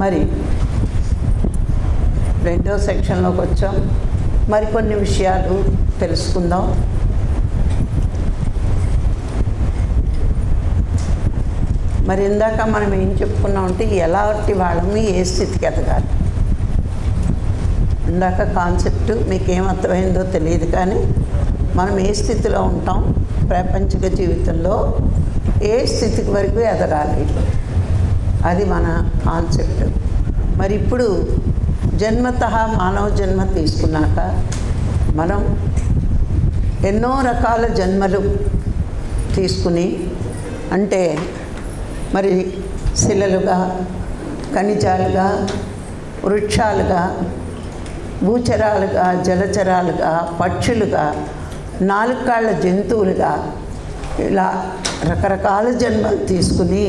మరి రెండో సెక్షన్లోకి వచ్చాం. మరికొన్ని విషయాలు తెలుసుకుందాం. మరి ఇందాక మనం ఏం చెప్పుకున్నామంటే ఎలాంటి వాళ్ళని ఏ స్థితికి ఎదగాలి. ఇందాక కాన్సెప్ట్ మీకు ఏమర్థమైందో తెలియదు, కానీ మనం ఏ స్థితిలో ఉంటాం, ప్రాపంచిక జీవితంలో ఏ స్థితికి వరకు ఎదగాలి, అది మన కాన్సెప్ట్. మరి ఇప్పుడు జన్మతః మానవ జన్మ తీసుకున్నాక మనం ఎన్నో రకాల జన్మలు తీసుకుని, అంటే మరి శిలలుగా, ఖనిజాలుగా, వృక్షాలుగా, భూచరాలుగా, జలచరాలుగా, పక్షులుగా, 4 కాళ్ళ జంతువులుగా, ఇలా రకరకాల జన్మలు తీసుకుని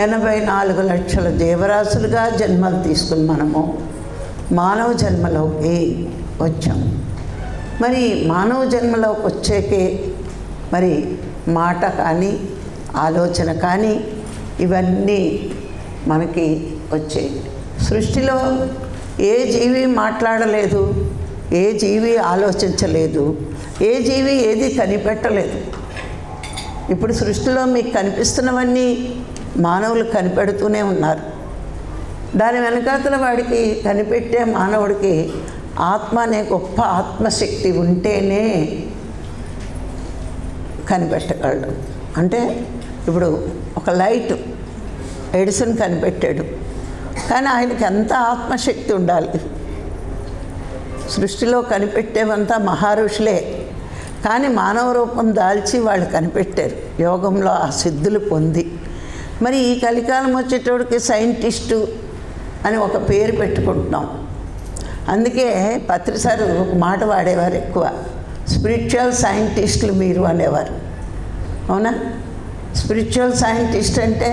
84 లక్షల జీవరాశులుగా జన్మలు తీసుకుని మనము మానవ జన్మలోకి వచ్చాం. మరి మానవ జన్మలోకి వచ్చేకే మరి మాట కానీ, ఆలోచన కానీ ఇవన్నీ మనకి వచ్చాయి. సృష్టిలో ఏ జీవి మాట్లాడలేదు, ఏ జీవి ఆలోచించలేదు, ఏ జీవి ఏది కనిపెట్టలేదు. ఇప్పుడు సృష్టిలో మీకు కనిపిస్తున్నవన్నీ మానవులు కనిపెడుతూనే ఉన్నారు. దాని వెనకాతల వాడికి, కనిపెట్టే మానవుడికి ఆత్మ అనే గొప్ప ఆత్మశక్తి ఉంటేనే కనిపెట్టగలడు. అంటే ఇప్పుడు ఒక లైట్ ఎడిసన్ కనిపెట్టాడు, కానీ ఆయనకి ఎంత ఆత్మశక్తి ఉండాలి. సృష్టిలో కనిపెట్టేవంతా మహారుషులే, కానీ మానవ రూపం దాల్చి వాళ్ళు కనిపెట్టారు, యోగంలో ఆ సిద్ధులు పొంది. మరి ఈ కలికాలం వచ్చేటోడికి సైంటిస్టు అని ఒక పేరు పెట్టుకుంటున్నాం. అందుకే పత్రిసారు ఒక మాట వాడేవారు ఎక్కువ, స్పిరిచువల్ సైంటిస్టులు మీరు అనేవారు. అవునా? స్పిరిచువల్ సైంటిస్ట్ అంటే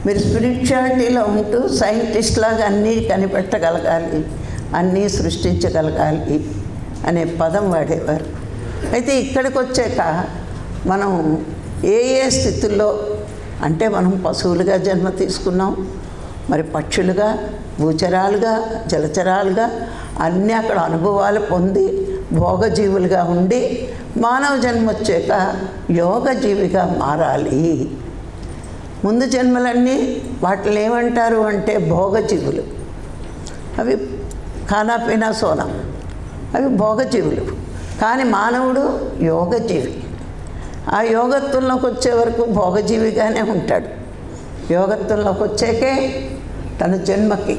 మీరు స్పిరిచువాలిటీలో ఉంటూ సైంటిస్ట్ లాగా అన్నీ కనిపెట్టగలగాలి, అన్నీ సృష్టించగలగాలి అనే పదం వాడేవారు. అయితే ఇక్కడికి వచ్చాక మనం ఏ ఏ స్థితుల్లో, అంటే మనం పశువులుగా జన్మ తీసుకున్నాం, మరి పక్షులుగా, భూచరాలుగా, జలచరాలుగా అన్నీ అక్కడ అనుభవాలు పొంది భోగజీవులుగా ఉండి మానవ జన్మ వచ్చాక యోగజీవిగా మారాలి. ముందు జన్మలన్నీ వాటిని ఏమంటారు అంటే భోగజీవులు, అవి ఖానా పీనా సోనా, అవి భోగజీవులు. కానీ మానవుడు యోగజీవి. ఆ యోగత్వంలోకి వచ్చే వరకు భోగజీవిగానే ఉంటాడు. యోగత్వంలోకి వచ్చాకే తన జన్మకి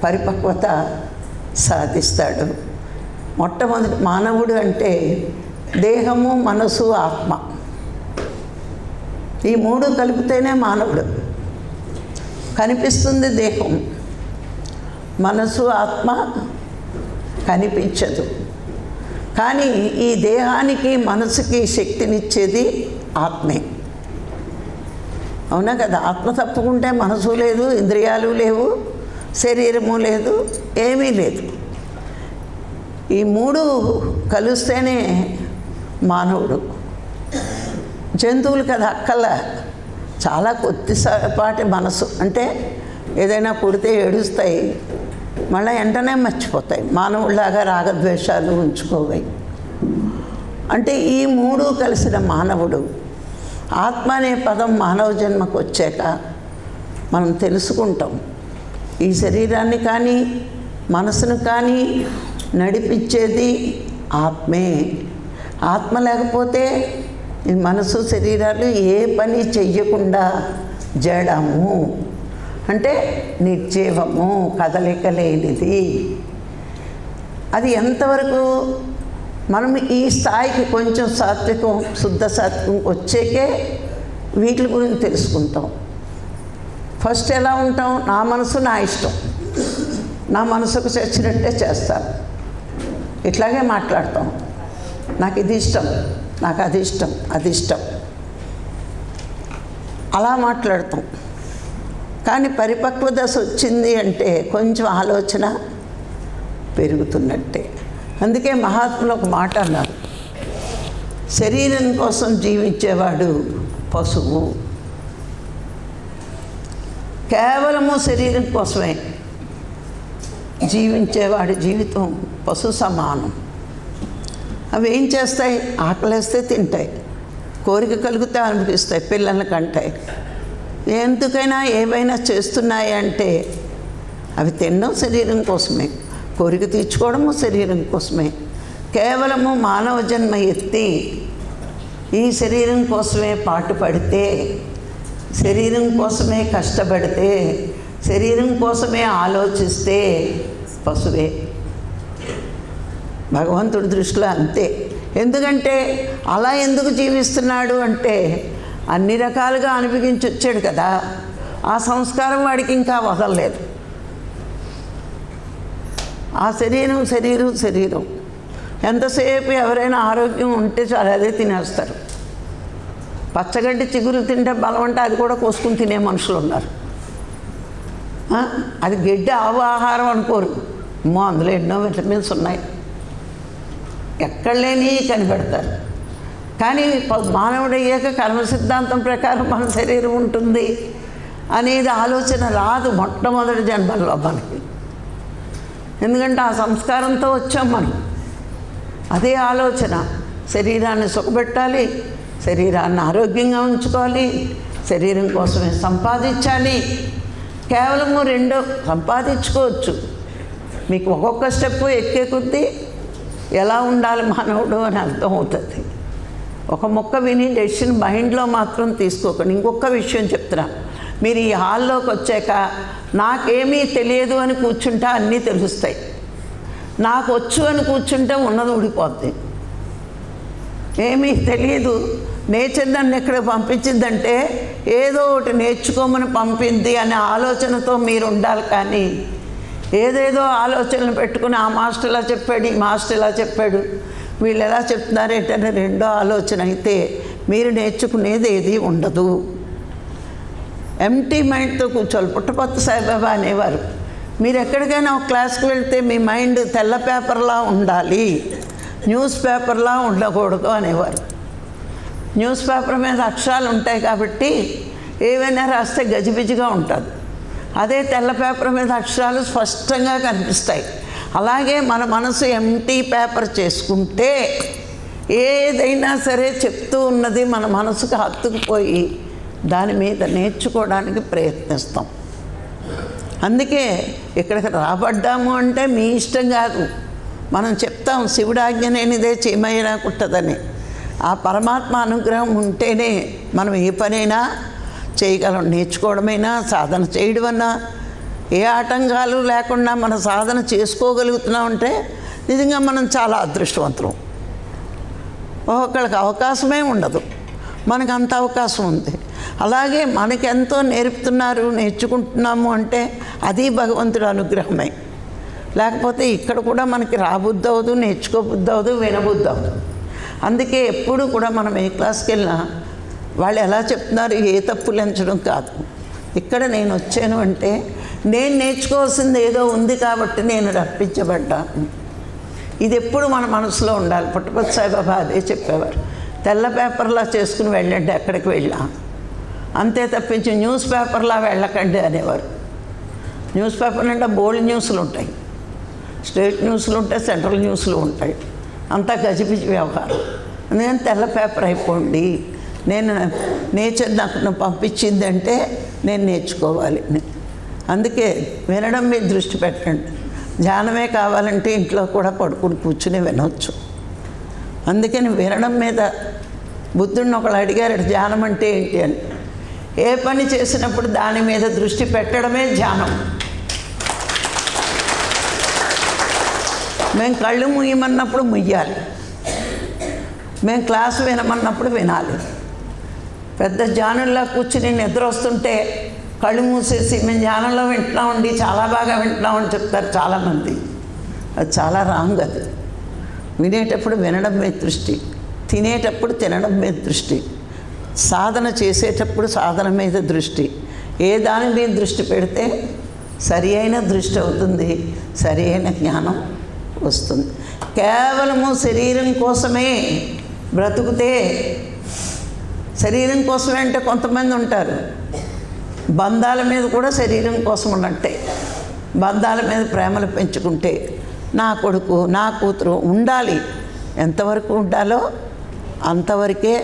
పరిపక్వత సాధిస్తాడు. మొట్టమొదటి మానవుడు అంటే దేహము, మనసు, ఆత్మ, ఈ 3 కలిపితేనే మానవుడు. కనిపిస్తుంది దేహం, మనసు, ఆత్మ కనిపించదు. కానీ ఈ దేహానికి, మనసుకి శక్తినిచ్చేది ఆత్మే. అవునా కదా? ఆత్మ తప్పుకుంటే మనసు లేదు, ఇంద్రియాలు లేవు, శరీరము లేదు, ఏమీ లేదు. ఈ 3 కలిస్తేనే మానవుడు. జంతువులు కదా అక్కల చాలా కొద్దిపాటి మనసు, అంటే ఏదైనా పుడితే ఏడుస్తాయి, మళ్ళీ వెంటనే మర్చిపోతాయి. మానవుడిలాగా రాగద్వేషాలు ఉంచుకోవాలి. అంటే ఈ 3 కలిసిన మానవుడు. ఆత్మ అనే పదం మానవ జన్మకు వచ్చాక మనం తెలుసుకుంటాం, ఈ శరీరాన్ని కానీ మనసును కానీ నడిపించేది ఆత్మే. ఆత్మ లేకపోతే ఈ మనసు, శరీరాలు ఏ పని చెయ్యకుండా జడము, అంటే నిర్జీవము, కదలిక లేనిది. అది ఎంతవరకు మనం ఈ స్థాయికి కొంచెం సాత్వికం, శుద్ధ సాత్వికం వచ్చేకే వీటి గురించి తెలుసుకుంటాం. ఫస్ట్ ఎలా ఉంటాం? నా మనసు నా ఇష్టం, నా మనసుకు చచ్చినట్టే చేస్తాను, ఇట్లాగే మాట్లాడతాం. నాకు ఇది ఇష్టం, నాకు అది ఇష్టం, అది ఇష్టం, అలా మాట్లాడతాం. కానీ పరిపక్వ దశ వచ్చింది అంటే కొంచెం ఆలోచన పెరుగుతున్నట్టే. అందుకే మహాత్ములు ఒక మాట అన్నారు, శరీరం కోసం జీవించేవాడు పశువు, కేవలము శరీరం కోసమే జీవించేవాడి జీవితం పశు సమానం. అవి ఏం చేస్తాయి? ఆకలేస్తే తింటాయి, కోరిక కలిగితే అనిపిస్తాయి, పిల్లల్ని కంటాయి. ఎందుకైనా ఏవైనా చేస్తున్నాయి అంటే అవి తినడం శరీరం కోసమే, కోరిక తీర్చుకోవడము శరీరం కోసమే. కేవలము మానవ జన్మ ఎత్తి ఈ శరీరం కోసమే పాటుపడితే, శరీరం కోసమే కష్టపడితే, శరీరం కోసమే ఆలోచిస్తే పశువే. భగవంతుడి దృష్టిలో అంతే. ఎందుకంటే అలా ఎందుకు జీవిస్తున్నాడు అంటే అన్ని రకాలుగా అనుభవించి వచ్చాడు కదా, ఆ సంస్కారం వాడికి ఇంకా వదలలేదు. ఆ శరీరం ఎంతసేపు ఎవరైనా ఆరోగ్యం ఉంటే చాలా అదే తినేస్తారు. పచ్చగడ్డి చిగురు తింటే బలం అంటే అది కూడా కోసుకుని తినే మనుషులు ఉన్నారు. అది గడ్డి ఆహారం అనుకోరు. అమ్మో అందులో ఎన్నో విటమిన్స్ ఉన్నాయి, ఎక్కడ లేని కనిపెడతారు. కానీ మానవుడు అయ్యాక కర్మ సిద్ధాంతం ప్రకారం మన శరీరం ఉంటుంది అనేది ఆలోచన రాదు మొట్టమొదటి జన్మల్లో మనకి. ఎందుకంటే ఆ సంస్కారంతో వచ్చాం మనం. అదే ఆలోచన, శరీరాన్ని సుఖపెట్టాలి, శరీరాన్ని ఆరోగ్యంగా ఉంచుకోవాలి, శరీరం కోసమే సంపాదించాలి. కేవలము రెండో సంపాదించుకోవచ్చు. మీకు ఒక్కొక్క స్టెప్పు ఎక్కే కొద్దీ ఎలా ఉండాలి మానవుడు అని అర్థం అవుతుంది. ఒక మొక్క విని డెసిషన్ మైండ్లో మాత్రం తీసుకోకండి. ఇంకొక విషయం చెప్తున్నా, మీరు ఈ హాల్లోకి వచ్చాక నాకేమీ తెలియదు అని కూర్చుంటే అన్నీ తెలుస్తాయి, నాకు వచ్చు అని కూర్చుంటే ఉన్నది ఊడిపోద్ది. ఏమీ తెలియదు, నేచర్ నన్ను ఎక్కడ పంపించిందంటే ఏదో ఒకటి నేర్చుకోమని పంపింది అనే ఆలోచనతో మీరు ఉండాలి. కానీ ఏదేదో ఆలోచనలు పెట్టుకుని ఆ మాస్టర్ ఇలా చెప్పాడు, ఈ మాస్టర్ ఇలా చెప్పాడు, వీళ్ళు ఎలా చెప్తున్నారు ఏంటనే రెండో ఆలోచన అయితే మీరు నేర్చుకునేది ఏది ఉండదు. ఎంటీ మైండ్తో కూర్చోవాలి. పుట్టపర్తి సాయిబాబా అనేవారు, మీరు ఎక్కడికైనా ఒక క్లాస్కి వెళ్తే మీ మైండ్ తెల్ల పేపర్లా ఉండాలి, న్యూస్ పేపర్లా ఉండకూడదు అనేవారు. న్యూస్ పేపర్ మీద అక్షరాలు ఉంటాయి కాబట్టి ఏవైనా రాస్తే గజిబిజిగా ఉంటుంది. అదే తెల్ల పేపర్ మీద అక్షరాలు స్పష్టంగా కనిపిస్తాయి. అలాగే మన మనసు ఎంటీ పేపర్ చేసుకుంటే ఏదైనా సరే చెప్తూ ఉన్నది మన మనసుకు హత్తుకుపోయి దాని మీద నేర్చుకోవడానికి ప్రయత్నిస్తాం. అందుకే ఇక్కడికి రాబడ్డాము అంటే మీ ఇష్టం కాదు. మనం చెప్తాం శివుడు ఆజ్ఞ లేనిదే చీమైనా కుట్టదని. ఆ పరమాత్మ అనుగ్రహం ఉంటేనే మనం ఏ పనైనా చేయగలం. నేర్చుకోవడమైనా సాధన చేయడమన్నా ఏ ఆటంకాలు లేకుండా మన సాధన చేసుకోగలుగుతున్నామంటే నిజంగా మనం చాలా అదృష్టవంతులం. ఒక్కొక్కళ్ళకి అవకాశమే ఉండదు, మనకు అంత అవకాశం ఉంది. అలాగే మనకెంతో నేర్పుతున్నారు, నేర్చుకుంటున్నాము అంటే అది భగవంతుడి అనుగ్రహమే. లేకపోతే ఇక్కడ కూడా మనకి రాబుద్ధి అవ్వదు, నేర్చుకోబుద్ధి అవ్వదు, వినబుద్ధి అవ్వదు. అందుకే ఎప్పుడు కూడా మనం ఏ క్లాస్కి వెళ్ళినా వాళ్ళు ఎలా చెప్తున్నారు ఏ తప్పులు ఎంచడం కాదు. ఇక్కడ నేను వచ్చాను అంటే నేను నేర్చుకోవాల్సింది ఏదో ఉంది కాబట్టి నేను రప్పించబడ్డాను. ఇది ఎప్పుడు మన మనసులో ఉండాలి. పుట్టపర్తి సాయిబాబా అదే చెప్పేవారు, తెల్ల పేపర్లా చేసుకుని వెళ్ళండి ఎక్కడికి వెళ్ళా, అంతే తప్పించి న్యూస్ పేపర్లా వెళ్ళకండి అనేవారు. న్యూస్ పేపర్ అంటే బోల్డ్ న్యూస్లు ఉంటాయి, స్టేట్ న్యూస్లు ఉంటాయి, సెంట్రల్ న్యూస్లు ఉంటాయి, అంతా గజిబిజి వ్యవహారం. నేను తెల్ల పేపర్ అయిపోండి, నేను నేచర్ నాకు పంపించిందంటే నేను నేర్చుకోవాలి. అందుకే వినడం మీద దృష్టి పెట్టండి. ధ్యానమే కావాలంటే ఇంట్లో కూడా పడుకుని కూర్చుని వినవచ్చు. అందుకని వినడం మీద బుద్ధుడిని ఒకళ్ళు అడిగారు ధ్యానం అంటే ఏంటి అని. ఏ పని చేసినప్పుడు దాని మీద దృష్టి పెట్టడమే ధ్యానం. మేము కళ్ళు ముయ్యమన్నప్పుడు ముయ్యాలి, మేము క్లాసు వినమన్నప్పుడు వినాలి. పెద్ద ధ్యానంలో కూర్చుని నిద్ర వస్తుంటే కళ్ళు మూసేసి మేము ధ్యానంలో వింటున్నామండి, చాలా బాగా వింటున్నామని చెప్తారు చాలామంది. అది చాలా రాంగ్. అది వినేటప్పుడు వినడం మీద దృష్టి, తినేటప్పుడు తినడం మీద దృష్టి, సాధన చేసేటప్పుడు సాధన మీద దృష్టి. ఏ దాని మీద దృష్టి పెడితే సరి అయిన దృష్టి అవుతుంది, సరి అయిన జ్ఞానం వస్తుంది. కేవలము శరీరం కోసమే బ్రతుకుతే, శరీరం కోసమే అంటే కొంతమంది ఉంటారు బంధాల మీద కూడా శరీరం కోసం ఉన్నట్టే. బంధాల మీద ప్రేమలు పెంచుకుంటే నా కొడుకు నా కూతురు ఉండాలి, ఎంతవరకు ఉండాలో అంతవరకే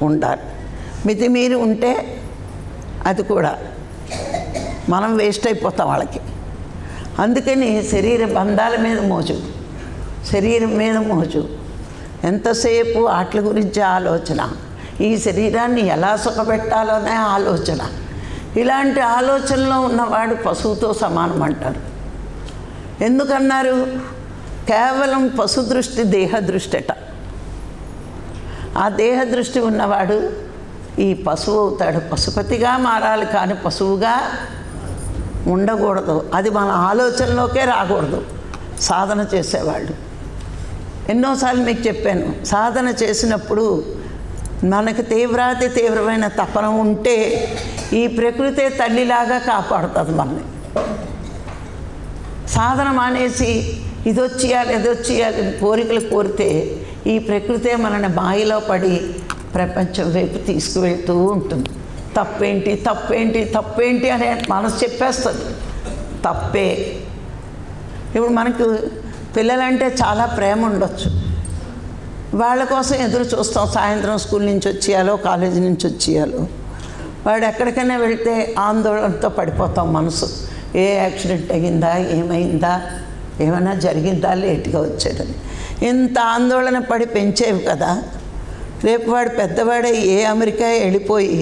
ఉండాలి. మితిమీరి ఉంటే అది కూడా మనం వేస్ట్ అయిపోతాం వాళ్ళకి. అందుకని శరీర బంధాల మీద మోజు, శరీరం మీద మోజు, ఎంతసేపు వాటి గురించి ఆలోచన, ఈ శరీరాన్ని ఎలా సుఖపెట్టాలోనే ఆలోచన. ఇలాంటి ఆలోచనలో ఉన్నవాడు పశువుతో సమానం అంటారు. ఎందుకన్నారు? కేవలం పశు దృష్టి దేహ దృష్టి అట. ఆ దేహ దృష్టి ఉన్నవాడు ఈ పశువు అవుతాడు. పశుపతిగా మారాలి కానీ పశువుగా ఉండకూడదు. అది మన ఆలోచనలోకే రాకూడదు. సాధన చేసేవాళ్ళు ఎన్నోసార్లు మీకు చెప్పాను, సాధన చేసినప్పుడు మనకు తీవ్రమైన తపన ఉంటే ఈ ప్రకృతే తల్లిలాగా కాపాడుతుంది మనల్ని. సాధన మానేసి ఇదొచ్చేయాలి కోరికలు కోరితే ఈ ప్రకృతే మనల్ని మాయలో పడి ప్రపంచం వైపు తీసుకువెళ్తూ ఉంటుంది. తప్పేంటి అనే మనసు చెప్పేస్తుంది. తప్పే. ఇప్పుడు మనకు పిల్లలంటే చాలా ప్రేమ ఉండొచ్చు, వాళ్ళ కోసం ఎదురు చూస్తాం. సాయంత్రం స్కూల్ నుంచి వచ్చేయాలో కాలేజీ నుంచి వచ్చేయాలో, వాడు ఎక్కడికైనా వెళ్తే ఆందోళనతో పడిపోతాం. మనసు ఏ యాక్సిడెంట్ అయ్యిందా, ఏమైందా, ఏమైనా జరిగిందా, లేట్గా వచ్చాడని ఇంత ఆందోళన పడి పెంచేవి కదా. రేపు వాడు పెద్దవాడే ఏ అమెరికా వెళ్ళిపోయి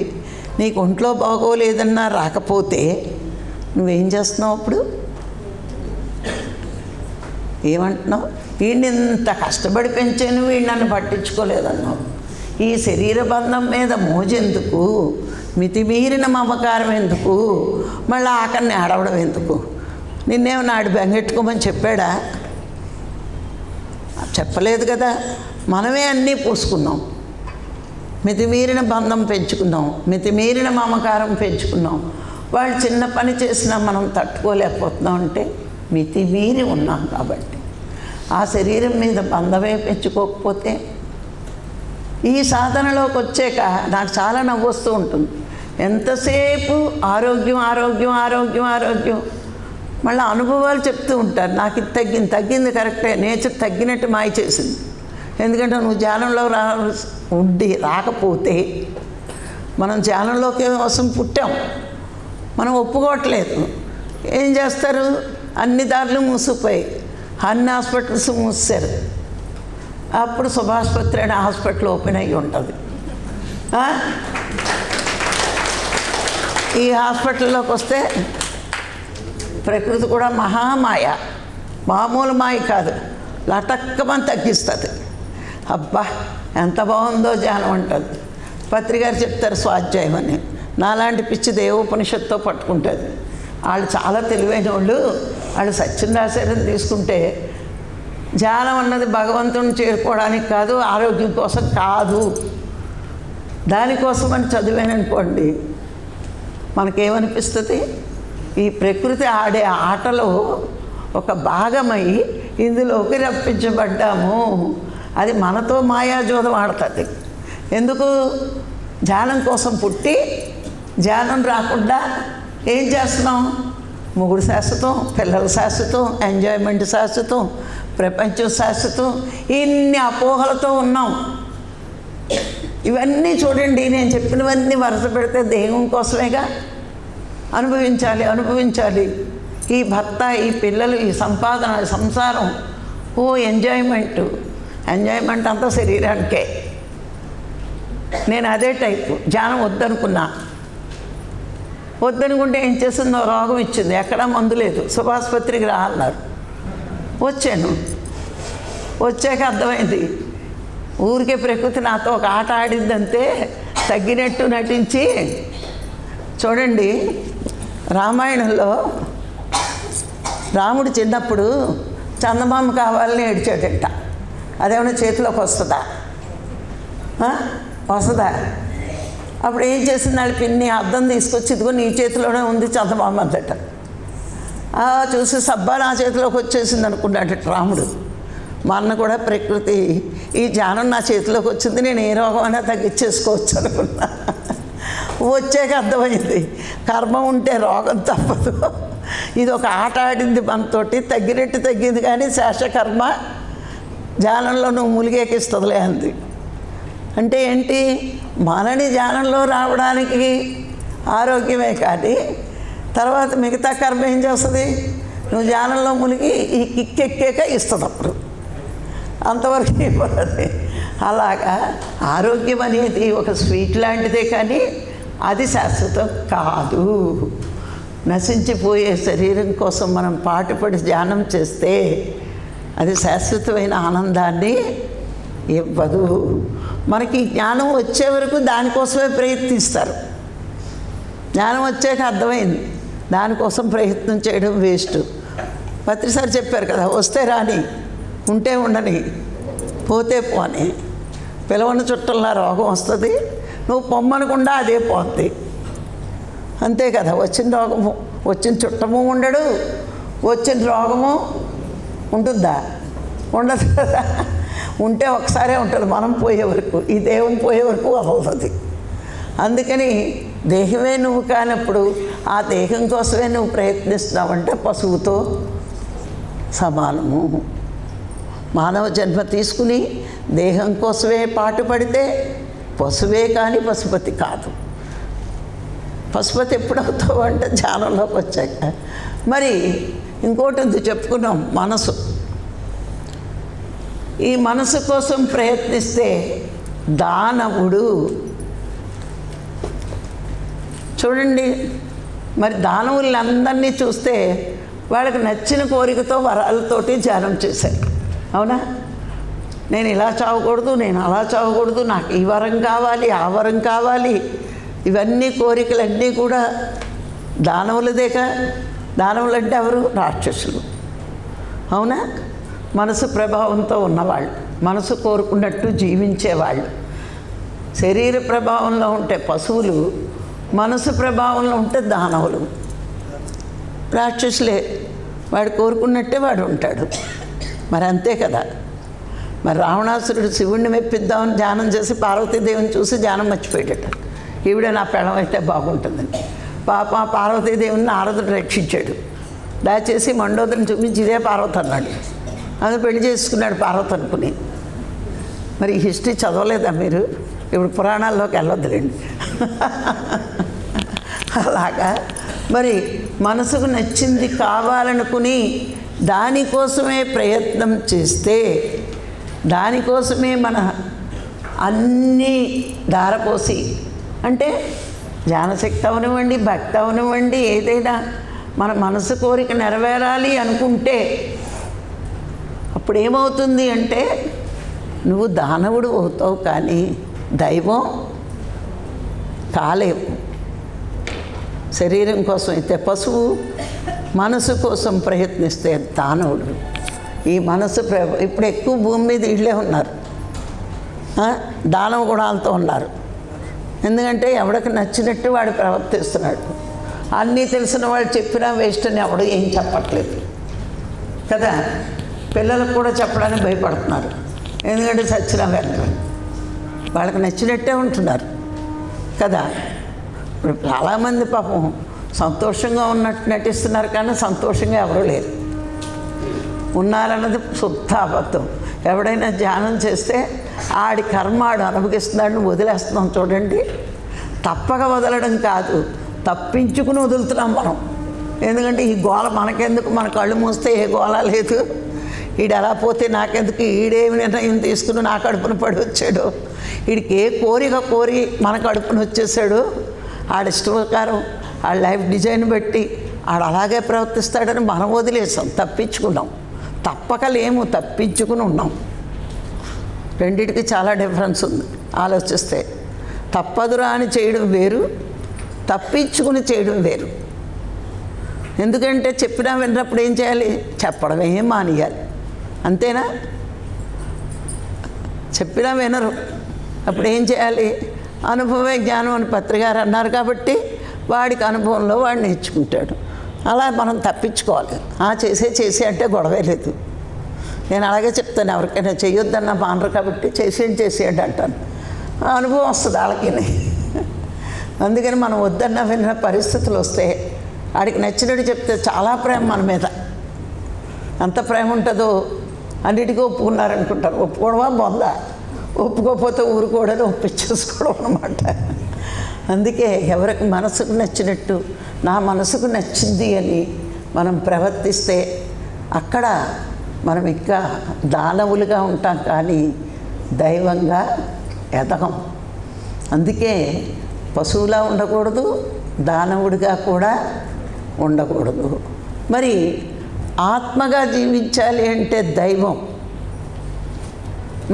నీకు ఒంట్లో బాగోలేదన్నా రాకపోతే నువ్వేం చేస్తున్నావు? అప్పుడు ఏమంటున్నావు? వీడిని ఇంత కష్టపడి పెంచాను, వీడు నన్ను పట్టించుకోలేదన్నావు. ఈ శరీర బంధం మీద మోజెందుకు, మితిమీరిన మమకారం ఎందుకు, మళ్ళీ ఆకలిని ఆడవడం ఎందుకు? నిన్నేమో నాడు బెంగెట్టుకోమని చెప్పాడా? చెప్పలేదు కదా. మనమే అన్నీ పూసుకున్నాం. మితిమీరిన బంధం పెంచుకున్నాం, మితిమీరిన మమకారం పెంచుకున్నాం. వాళ్ళు చిన్న పని చేసినా మనం తట్టుకోలేకపోతున్నాం అంటే మితిమీరి ఉన్నాం కాబట్టి. ఆ శరీరం మీద బంధమే పెంచుకోకపోతే ఈ సాధనలోకి వచ్చాక నాకు చాలా నవ్వొస్తూ ఉంటుంది. ఎంతసేపు ఆరోగ్యం మళ్ళీ అనుభవాలు చెప్తూ ఉంటారు. నాకు ఇది తగ్గింది కరెక్టే, నేచర్ తగ్గినట్టు మాయ చేసింది. ఎందుకంటే నువ్వు ధ్యానంలో రాకపోతే, మనం ధ్యానంలోకి కోసం పుట్టాం, మనం ఒప్పుకోవట్లేదు. ఏం చేస్తారు? అన్ని దారులు మూసిపోయి అన్ని హాస్పిటల్స్ మూసారు. అప్పుడు సుభాష్పత్రి అనే హాస్పిటల్ ఓపెన్ అయ్యి ఉంటుంది. ఈ హాస్పిటల్లోకి వస్తే ప్రకృతి కూడా మహామాయ, మామూలు మాయ కాదు, లటక్కమని తగ్గిస్తుంది. అబ్బా ఎంత బాగుందో ధ్యానం అంటుంది. పత్రికారు చెప్తారు స్వాధ్యాయం అని. నాలాంటి పిచ్చి దేవోపనిషత్తుతో పట్టుకుంటుంది. వాళ్ళు చాలా తెలివైన వాళ్ళు సత్యనారాయణ తీసుకుంటే ధ్యానం అన్నది భగవంతుని చేరుకోవడానికి కాదు, ఆరోగ్యం కోసం కాదు, దానికోసం అని చదివాననుకోండి, మనకేమనిపిస్తుంది? ఈ ప్రకృతి ఆడే ఆటలో ఒక భాగమై ఇందులోకి రప్పించబడ్డాము. అది మనతో మాయాజోదం ఆడుతుంది. ఎందుకు? ధ్యానం కోసం పుట్టి ధ్యానం రాకుండా ఏం చేస్తున్నాం? మొగుడు శాశ్వతం, పిల్లల శాశ్వతం, ఎంజాయ్మెంట్ శాశ్వతం, ప్రపంచం శాశ్వతం, ఇన్ని అపోహలతో ఉన్నాం. ఇవన్నీ చూడండి, నేను చెప్పినవన్నీ వరుస పెడితే దేహం కోసమేగా. అనుభవించాలి. ఈ భర్త, ఈ పిల్లలు, ఈ సంపాదన, సంసారం, ఎంజాయ్మెంట్ అంతా శరీరానికే. నేను అదే టైపు. ధ్యానం వద్దనుకుంటే ఏం చేసిందో రోగం ఇచ్చింది. ఎక్కడా మందు లేదు. సుభాష్పత్రికి రా అన్నారు. వచ్చాను. వచ్చాక అర్థమైంది, ఊరికే ప్రకృతి నాతో ఒక ఆట ఆడిందంతే, తగ్గినట్టు నటించి. చూడండి, రామాయణంలో రాముడు చిన్నప్పుడు చందమామ కావాలని ఏడ్చాడట. అదేమన్నా చేతిలోకి వస్తుందా? అప్పుడు ఏం చేసింది? వాళ్ళ పిన్ని అద్దం తీసుకొచ్చి, ఇదిగో నీ చేతిలోనే ఉంది చందమామ అందట. చూసి సబ్బా నా చేతిలోకి వచ్చేసింది అనుకున్నాడట రాముడు. మా అన్న కూడా ప్రకృతి ఈ ధ్యానం నా చేతిలోకి వచ్చింది, నేను ఏ రోగం అయినా తగ్గించేసుకోవచ్చు అనుకున్నా. వచ్చాక అర్థమైంది కర్మ ఉంటే రోగం తప్పదు. ఇది ఒక ఆట ఆడింది మనతోటి, తగ్గినట్టు తగ్గింది కానీ శేషకర్మ ధ్యానంలో నువ్వు ములిగేకిస్తుందిలే అంది. అంటే ఏంటి, మనని ధ్యానంలో రావడానికి ఆరోగ్యమే కానీ తర్వాత మిగతా కర్మ ఏం చేస్తుంది, నువ్వు ధ్యానంలో మునిగి ఈ కిక్కెక్కాక ఇస్తుంది అప్పుడు, అంతవరకు ఇవ్వదు. అలాగా ఆరోగ్యం అనేది ఒక స్వీట్ లాంటిదే కానీ అది శాశ్వతం కాదు. నశించిపోయే శరీరం కోసం మనం పాటుపడి ధ్యానం చేస్తే అది శాశ్వతమైన ఆనందాన్ని ఇవ్వదు. మనకి జ్ఞానం వచ్చే వరకు దానికోసమే ప్రయత్నిస్తారు. జ్ఞానం వచ్చాక అర్థమైంది దానికోసం ప్రయత్నం చేయడం వేస్ట్. పత్రిసారి చెప్పారు కదా, వస్తే రాని, ఉంటే ఉండని, పోతే పోని. పిలవని చుట్టంలా రోగం వస్తుంది, నువ్వు పొమ్మనకుండా అదే పోద్ది. అంతే కదా, వచ్చిన రోగము వచ్చిన చుట్టము ఉండడు, వచ్చిన రోగము ఉంటుందా, ఉండదు కదా. ఉంటే ఒకసారే ఉంటుంది, మనం పోయే వరకు, ఈ దేహం పోయే వరకు వదులుతుంది. అందుకని దేహమే నువ్వు కానప్పుడు ఆ దేహం కోసమే నువ్వు ప్రయత్నిస్తున్నావంటే పశువుతో సమానము. మానవ జన్మ తీసుకుని దేహం కోసమే పాటుపడితే పశువే కానీ పశుపతి కాదు. పశుపతి ఎప్పుడవుతావు అంటే ధ్యానంలోకి వచ్చాక. మరి ఇంకోటి ఉంది చెప్పుకున్నాం, మనసు. ఈ మనసు కోసం ప్రయత్నిస్తే దానవుడు. చూడండి, మరి దానవులందరినీ చూస్తే వాళ్ళకి నచ్చిన కోరికతో వరాలతోటి ధ్యానం చేశారు. అవునా, నేను ఇలా చావకూడదు, నేను అలా చావకూడదు, నాకు ఈ వరం కావాలి, ఆ వరం కావాలి, ఇవన్నీ కోరికలన్నీ కూడా దానవులదేగా. దానవులు అంటే ఎవరు? రాక్షసులు. అవునా, మనసు ప్రభావంతో ఉన్నవాళ్ళు, మనసు కోరుకున్నట్టు జీవించేవాళ్ళు. శరీర ప్రభావంలో ఉంటే పశువులు, మనసు ప్రభావంలో ఉంటే దానవులు. రాక్షసులే, వాడు కోరుకున్నట్టే వాడు ఉంటాడు. మరి అంతే కదా. మరి రావణాసురుడు శివుణ్ణి మెప్పిద్దామని ధ్యానం చేసి పార్వతీదేవిని చూసి ధ్యానం మర్చిపోయాడట. ఈవిడే నా పెళ్ళం అయితే బాగుంటుందని. పాప పార్వతీదేవిని నారదుడు రక్షించాడు. దయచేసి మండోదరిని చూపించి ఇదే పార్వతి అన్నాడు. అది పెళ్లి చేసుకున్నాడు పార్వతి అనుకుని. మరి ఈ హిస్టరీ చదవలేదా మీరు? ఇప్పుడు పురాణాల్లోకి వెళ్ళొద్దులేండి. అలాగా మరి మనసుకు నచ్చింది కావాలనుకుని దానికోసమే ప్రయత్నం చేస్తే, దానికోసమే మన అన్నీ ధారపోసి, అంటే జ్ఞానశక్తి అవనివ్వండి, భక్తి అవనివ్వండి, ఏదైనా మన మనసు కోరిక నెరవేరాలి అనుకుంటే అప్పుడు ఏమవుతుంది అంటే నువ్వు దానవుడు అవుతావు కానీ దైవం కాలేవు. శరీరం కోసం అయితే పశువు, మనసు కోసం ప్రయత్నిస్తే దానవుడు. ఈ మనసు ఇప్పుడు ఎక్కువ భూమి మీద ఇళ్ళే ఉన్నారు, దానవ గుణాలతో ఉన్నారు. ఎందుకంటే ఎవడికి నచ్చినట్టు వాడు ప్రవర్తిస్తున్నాడు. అన్నీ తెలిసిన వాళ్ళు చెప్పినా వేస్ట్ అని ఎవడు ఏం చెప్పట్లేదు కదా. పిల్లలకు కూడా చెప్పడానికి భయపడుతున్నారు, ఎందుకంటే చచ్చినా వెళ్తారు, వాళ్ళకి నచ్చినట్టే ఉంటున్నారు కదా. ఇప్పుడు చాలామంది పాపం సంతోషంగా ఉన్నట్టు నటిస్తున్నారు కానీ సంతోషంగా ఎవరూ లేరు. ఉన్నారన్నది శుద్ధ అబద్ధం. ఎవడైనా ధ్యానం చేస్తే ఆడి కర్మ ఆడు అనుభవిస్తున్నాడని వదిలేస్తున్నాం చూడండి. తప్పక వదలడం కాదు, తప్పించుకుని వదులుతున్నాం మనం. ఎందుకంటే ఈ గోల మనకెందుకు, మన కళ్ళు మూస్తే ఏ గోల లేదు. ఈడు ఎలా పోతే నాకెందుకు, ఈడేమి నిర్ణయం తీసుకుని నా కడుపున పడి వచ్చాడు, వీడికి ఏ కోరిక కోరి మన కడుపున వచ్చేసాడు, ఆడి ఇష్ట ప్రకారం ఆ లైఫ్ డిజైన్ బట్టి ఆడు అలాగే ప్రవర్తిస్తాడని మనం వదిలేసాం, తప్పించుకున్నాం. తప్పకలేము, తప్పించుకుని ఉన్నాం. రెండిటికి చాలా డిఫరెన్స్ ఉంది ఆలోచిస్తే. తప్పదురా అని చేయడం వేరు, తప్పించుకుని చేయడం వేరు. ఎందుకంటే చెప్పినా విన్నప్పుడు ఏం చేయాలి? చెప్పడమే మానేయాలి. అంతేనా? చెప్పినా వినరు, అప్పుడు ఏం చేయాలి? అనుభవమే జ్ఞానం అని పత్రికారు అన్నారు కాబట్టి వాడికి అనుభవంలో వాడు నేర్చుకుంటాడు. అలా మనం తప్పించుకోవాలి. చేసే అంటే గొడవే లేదు. నేను అలాగే చెప్తాను, ఎవరికైనా చేయొద్దన్న మానరు కాబట్టి చేసేయండి అంటాను. అనుభవం వస్తుంది వాళ్ళకి. అందుకని మనం వద్దన్న విన్న పరిస్థితులు వస్తే వాడికి నచ్చినట్టు చెప్తే చాలా ప్రేమ మన మీద. అంత ప్రేమ ఉంటుందో అన్నిటికీ ఒప్పుకున్నారనుకుంటారు. ఒప్పుకోవడమా బొందా, ఒప్పుకోకపోతే ఊరుకోవడానికి ఒప్పించేసుకోవడం అన్నమాట. అందుకే ఎవరికి మనసుకు నచ్చినట్టు, నా మనసుకు నచ్చింది అని మనం ప్రవర్తిస్తే అక్కడ మనం ఇంకా దానవులుగా ఉంటాం, కానీ దైవంగా ఎదగం. అందుకే పశువులా ఉండకూడదు, దానవుడిగా కూడా ఉండకూడదు. మరి ఆత్మగా జీవించాలి అంటే దైవం.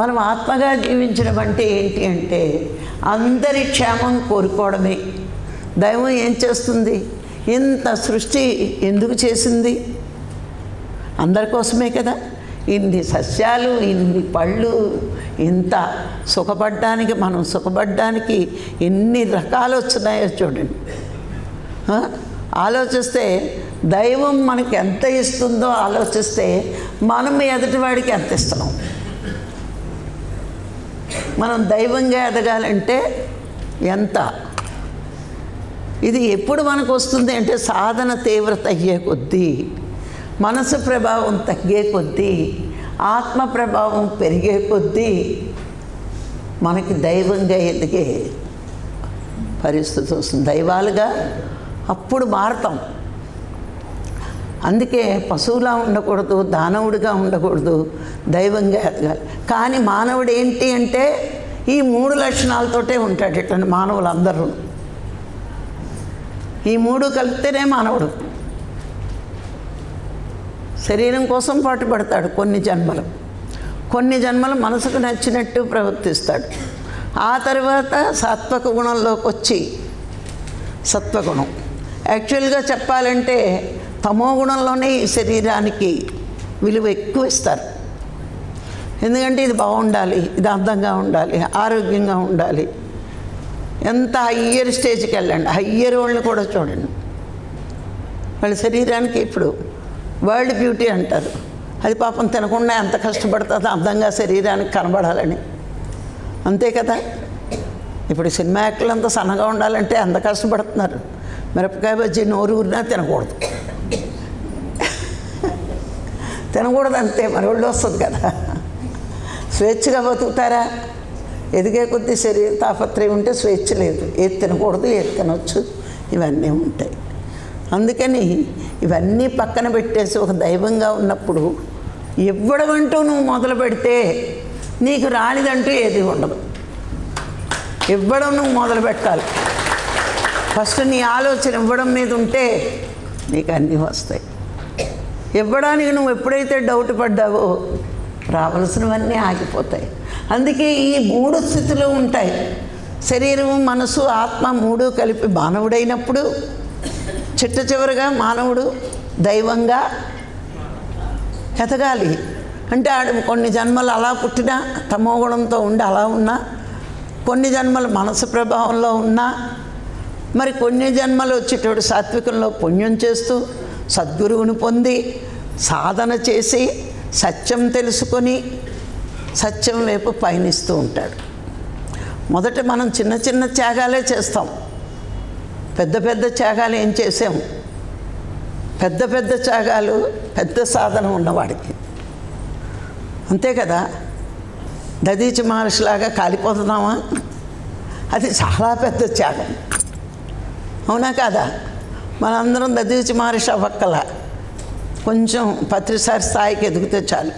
మనం ఆత్మగా జీవించడం అంటే ఏంటి అంటే అందరి క్షేమం కోరుకోవడమే. దైవం ఏం చేస్తుంది? ఇంత సృష్టి ఎందుకు చేసింది? అందరి కోసమే కదా. ఇన్ని సస్యాలు, ఇన్ని పళ్ళు, ఇంత సుఖపడ్డానికి, మనం సుఖపడ్డానికి ఎన్ని రకాలు వచ్చినాయో చూడండి. ఆలోచిస్తే దైవం మనకి ఎంత ఇస్తుందో ఆలోచిస్తే మనం ఎదుటివాడికి ఎంత ఇస్తున్నాం. మనం దైవంగా ఎదగాలంటే ఎంత? ఇది ఎప్పుడు మనకు వస్తుంది అంటే సాధన తీవ్రత అయ్యే కొద్దీ, మనసు ప్రభావం తగ్గే కొద్దీ, ఆత్మ ప్రభావం పెరిగే కొద్దీ మనకి దైవంగా ఎదిగే పరిస్థితి వస్తుంది. దైవాలుగా అప్పుడు మారతాం. అందుకే పశువులా ఉండకూడదు, దానవుడిగా ఉండకూడదు, దైవంగా ఎదగాలి. కానీ మానవుడు ఏంటి అంటే ఈ 3 లక్షణాలతోటే ఉంటాడు. ఇట్లాంటి మానవులందరూ ఈ 3 కలిపితేనే మానవుడు. శరీరం కోసం పాటుపడతాడు కొన్ని జన్మలు మనసుకు నచ్చినట్టు ప్రవర్తిస్తాడు. ఆ తర్వాత సాత్విక గుణంలోకి వచ్చి, సత్వగుణం యాక్చువల్గా చెప్పాలంటే తమో గుణంలోనే ఈ శరీరానికి విలువ ఎక్కువ ఇస్తారు. ఎందుకంటే ఇది బాగుండాలి, ఇది అందంగా ఉండాలి, ఆరోగ్యంగా ఉండాలి. ఎంత హయ్యర్ స్టేజ్కి వెళ్ళండి, హయ్యర్ వాళ్ళని కూడా చూడండి, వాళ్ళ శరీరానికి ఇప్పుడు వరల్డ్ బ్యూటీ అంటారు. అది పాపం తినకుండా ఎంత కష్టపడుతుందో అందంగా శరీరానికి కనబడాలని. అంతే కదా. ఇప్పుడు సినిమా యాక్టర్లు అంతా సన్నగా ఉండాలంటే ఎంత కష్టపడుతున్నారు. మిరపకాయ బజ్జీ నోరు ఊరినా తినకూడదు, తినకూడదు అంతే. మరి ఒళ్ళు వస్తుంది కదా. స్వేచ్ఛగా బతుకుతారా? ఎదిగే కొద్దీ శరీర తాపత్రయం ఉంటే స్వేచ్ఛ లేదు. ఏది తినకూడదు, ఏది తినొచ్చు, ఇవన్నీ ఉంటాయి. అందుకని ఇవన్నీ పక్కన పెట్టేసి ఒక దైవంగా ఉన్నప్పుడు ఇవ్వడమంటూ నువ్వు మొదలు పెడితే నీకు రానిదంటూ ఏది ఉండదు. ఇవ్వడం నువ్వు మొదలు పెట్టాలి. ఫస్ట్ నీ ఆలోచన ఇవ్వడం మీద ఉంటే నీకు అన్నీ వస్తాయి. ఇవ్వడానికి నువ్వు ఎప్పుడైతే డౌట్ పడ్డావో రావలసినవన్నీ ఆగిపోతాయి. అందుకే ఈ 3 స్థితులు ఉంటాయి. శరీరం, మనసు, ఆత్మ 3 కలిపి మానవుడైనప్పుడు చిట్ట చివరిగా మానవుడు దైవంగా ఎదగాలి. అంటే ఆడు కొన్ని జన్మలు అలా పుట్టినా, తమోగుణంతో ఉండి అలా ఉన్నా, కొన్ని జన్మలు మనసు ప్రభావంలో ఉన్నా, మరి కొన్ని జన్మలు వచ్చేటోడు సాత్వికంలో పుణ్యం చేస్తూ సద్గురువుని పొంది సాధన చేసి సత్యం తెలుసుకొని సత్యం వైపు పయనిస్తూ ఉంటాడు. మొదట మనం చిన్న చిన్న త్యాగాలే చేస్తాం, పెద్ద పెద్ద త్యాగాలు ఏం చేసాం? పెద్ద పెద్ద త్యాగాలు పెద్ద సాధన ఉన్నవాడికి. అంతే కదా. దధీచి మహర్షిలాగా కాలిపోతున్నామా? అది చాలా పెద్ద త్యాగం, అవునా కాదా? మనందరం దధీచి మహర్షి అవ్వక్కల, కొంచెం పత్రిసారి స్థాయికి ఎదిగితే చాలు.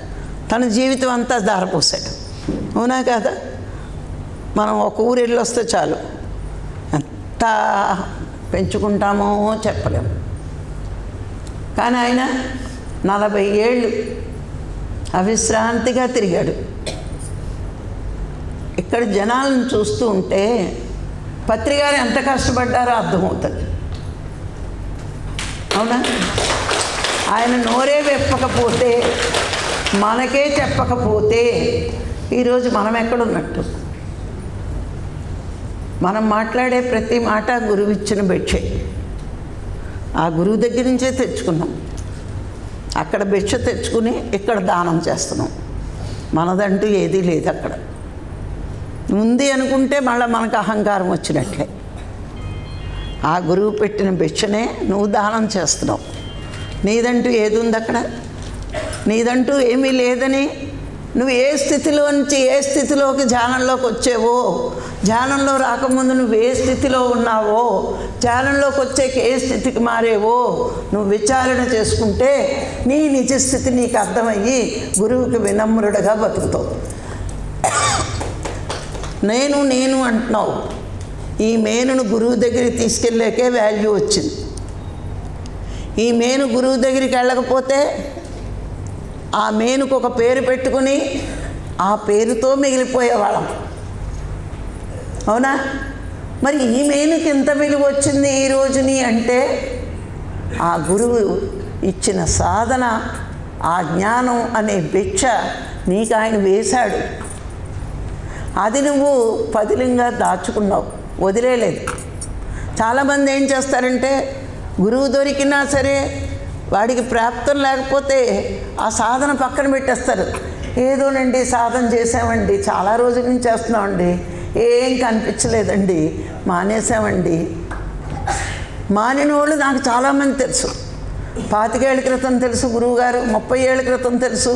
తన జీవితం అంతా దారపోసాడు, అవునా కాదా? మనం ఒక ఊరు వెళ్ళి వస్తే చాలు, ఎంత పెంచుకుంటామో చెప్పలేము. కానీ ఆయన 40 ఏళ్ళు అవిశ్రాంతిగా తిరిగాడు. ఇక్కడ జనాలను చూస్తూ ఉంటే పత్రిగారు ఎంత కష్టపడ్డారో అర్థమవుతుంది, అవునా? ఆయన నోరే వెప్పకపోతే, మనకే చెప్పకపోతే ఈరోజు మనం ఎక్కడున్నట్టు? మనం మాట్లాడే ప్రతి మాట గురువు ఇచ్చిన భిక్షే. ఆ గురువు దగ్గర నుంచే తెచ్చుకున్నాం. అక్కడ భిక్ష తెచ్చుకుని ఇక్కడ దానం చేస్తున్నాం. మనదంటూ ఏదీ లేదు అక్కడ. ఉంది అనుకుంటే మళ్ళీ మనకు అహంకారం వచ్చినట్లే. ఆ గురువు పెట్టిన భిక్షనే నువ్వు దానం చేస్తున్నావు. నీదంటూ ఏది ఉంది అక్కడ? నీదంటూ ఏమీ లేదని నువ్వు ఏ స్థితిలో నుంచి ఏ స్థితిలోకి ధ్యానంలోకి వచ్చావో, ధ్యానంలో రాకముందు నువ్వు ఏ స్థితిలో ఉన్నావో, ధ్యానంలోకి వచ్చాక ఏ స్థితికి మారేవో నువ్వు విచారణ చేసుకుంటే నీ నిజస్థితి నీకు అర్థమయ్యి గురువుకి వినమ్రుడుగా బతుకుతావు. నేను అంటున్నావు. ఈ మేనును గురువు దగ్గరికి తీసుకెళ్ళాకే వాల్యూ వచ్చింది. ఈ మేను గురువు దగ్గరికి వెళ్ళకపోతే ఆ మేనుకు ఒక పేరు పెట్టుకుని ఆ పేరుతో మిగిలిపోయేవాళ్ళం. అవునా? మరి ఈ మేనుకి ఎంత విలువ వచ్చింది ఈ రోజుని అంటే ఆ గురువు ఇచ్చిన సాధన, ఆ జ్ఞానం అనే భిక్ష నీకు ఆయన వేశాడు. అది నువ్వు పదిలంగా దాచుకున్నావు, వదిలేలేదు. చాలామంది ఏం చేస్తారంటే గురువు దొరికినా సరే వాడికి ప్రాప్తం లేకపోతే ఆ సాధన పక్కన పెట్టేస్తారు. ఏదోనండి సాధన చేసామండి, చాలా రోజుల నుంచి చేస్తున్నామండి, ఏం కనిపించలేదండి, మానేసామండి. మానిన వాళ్ళు నాకు చాలామంది తెలుసు. 25 ఏళ్ళ క్రితం తెలుసు గురువుగారు, 30 ఏళ్ళ క్రితం తెలుసు.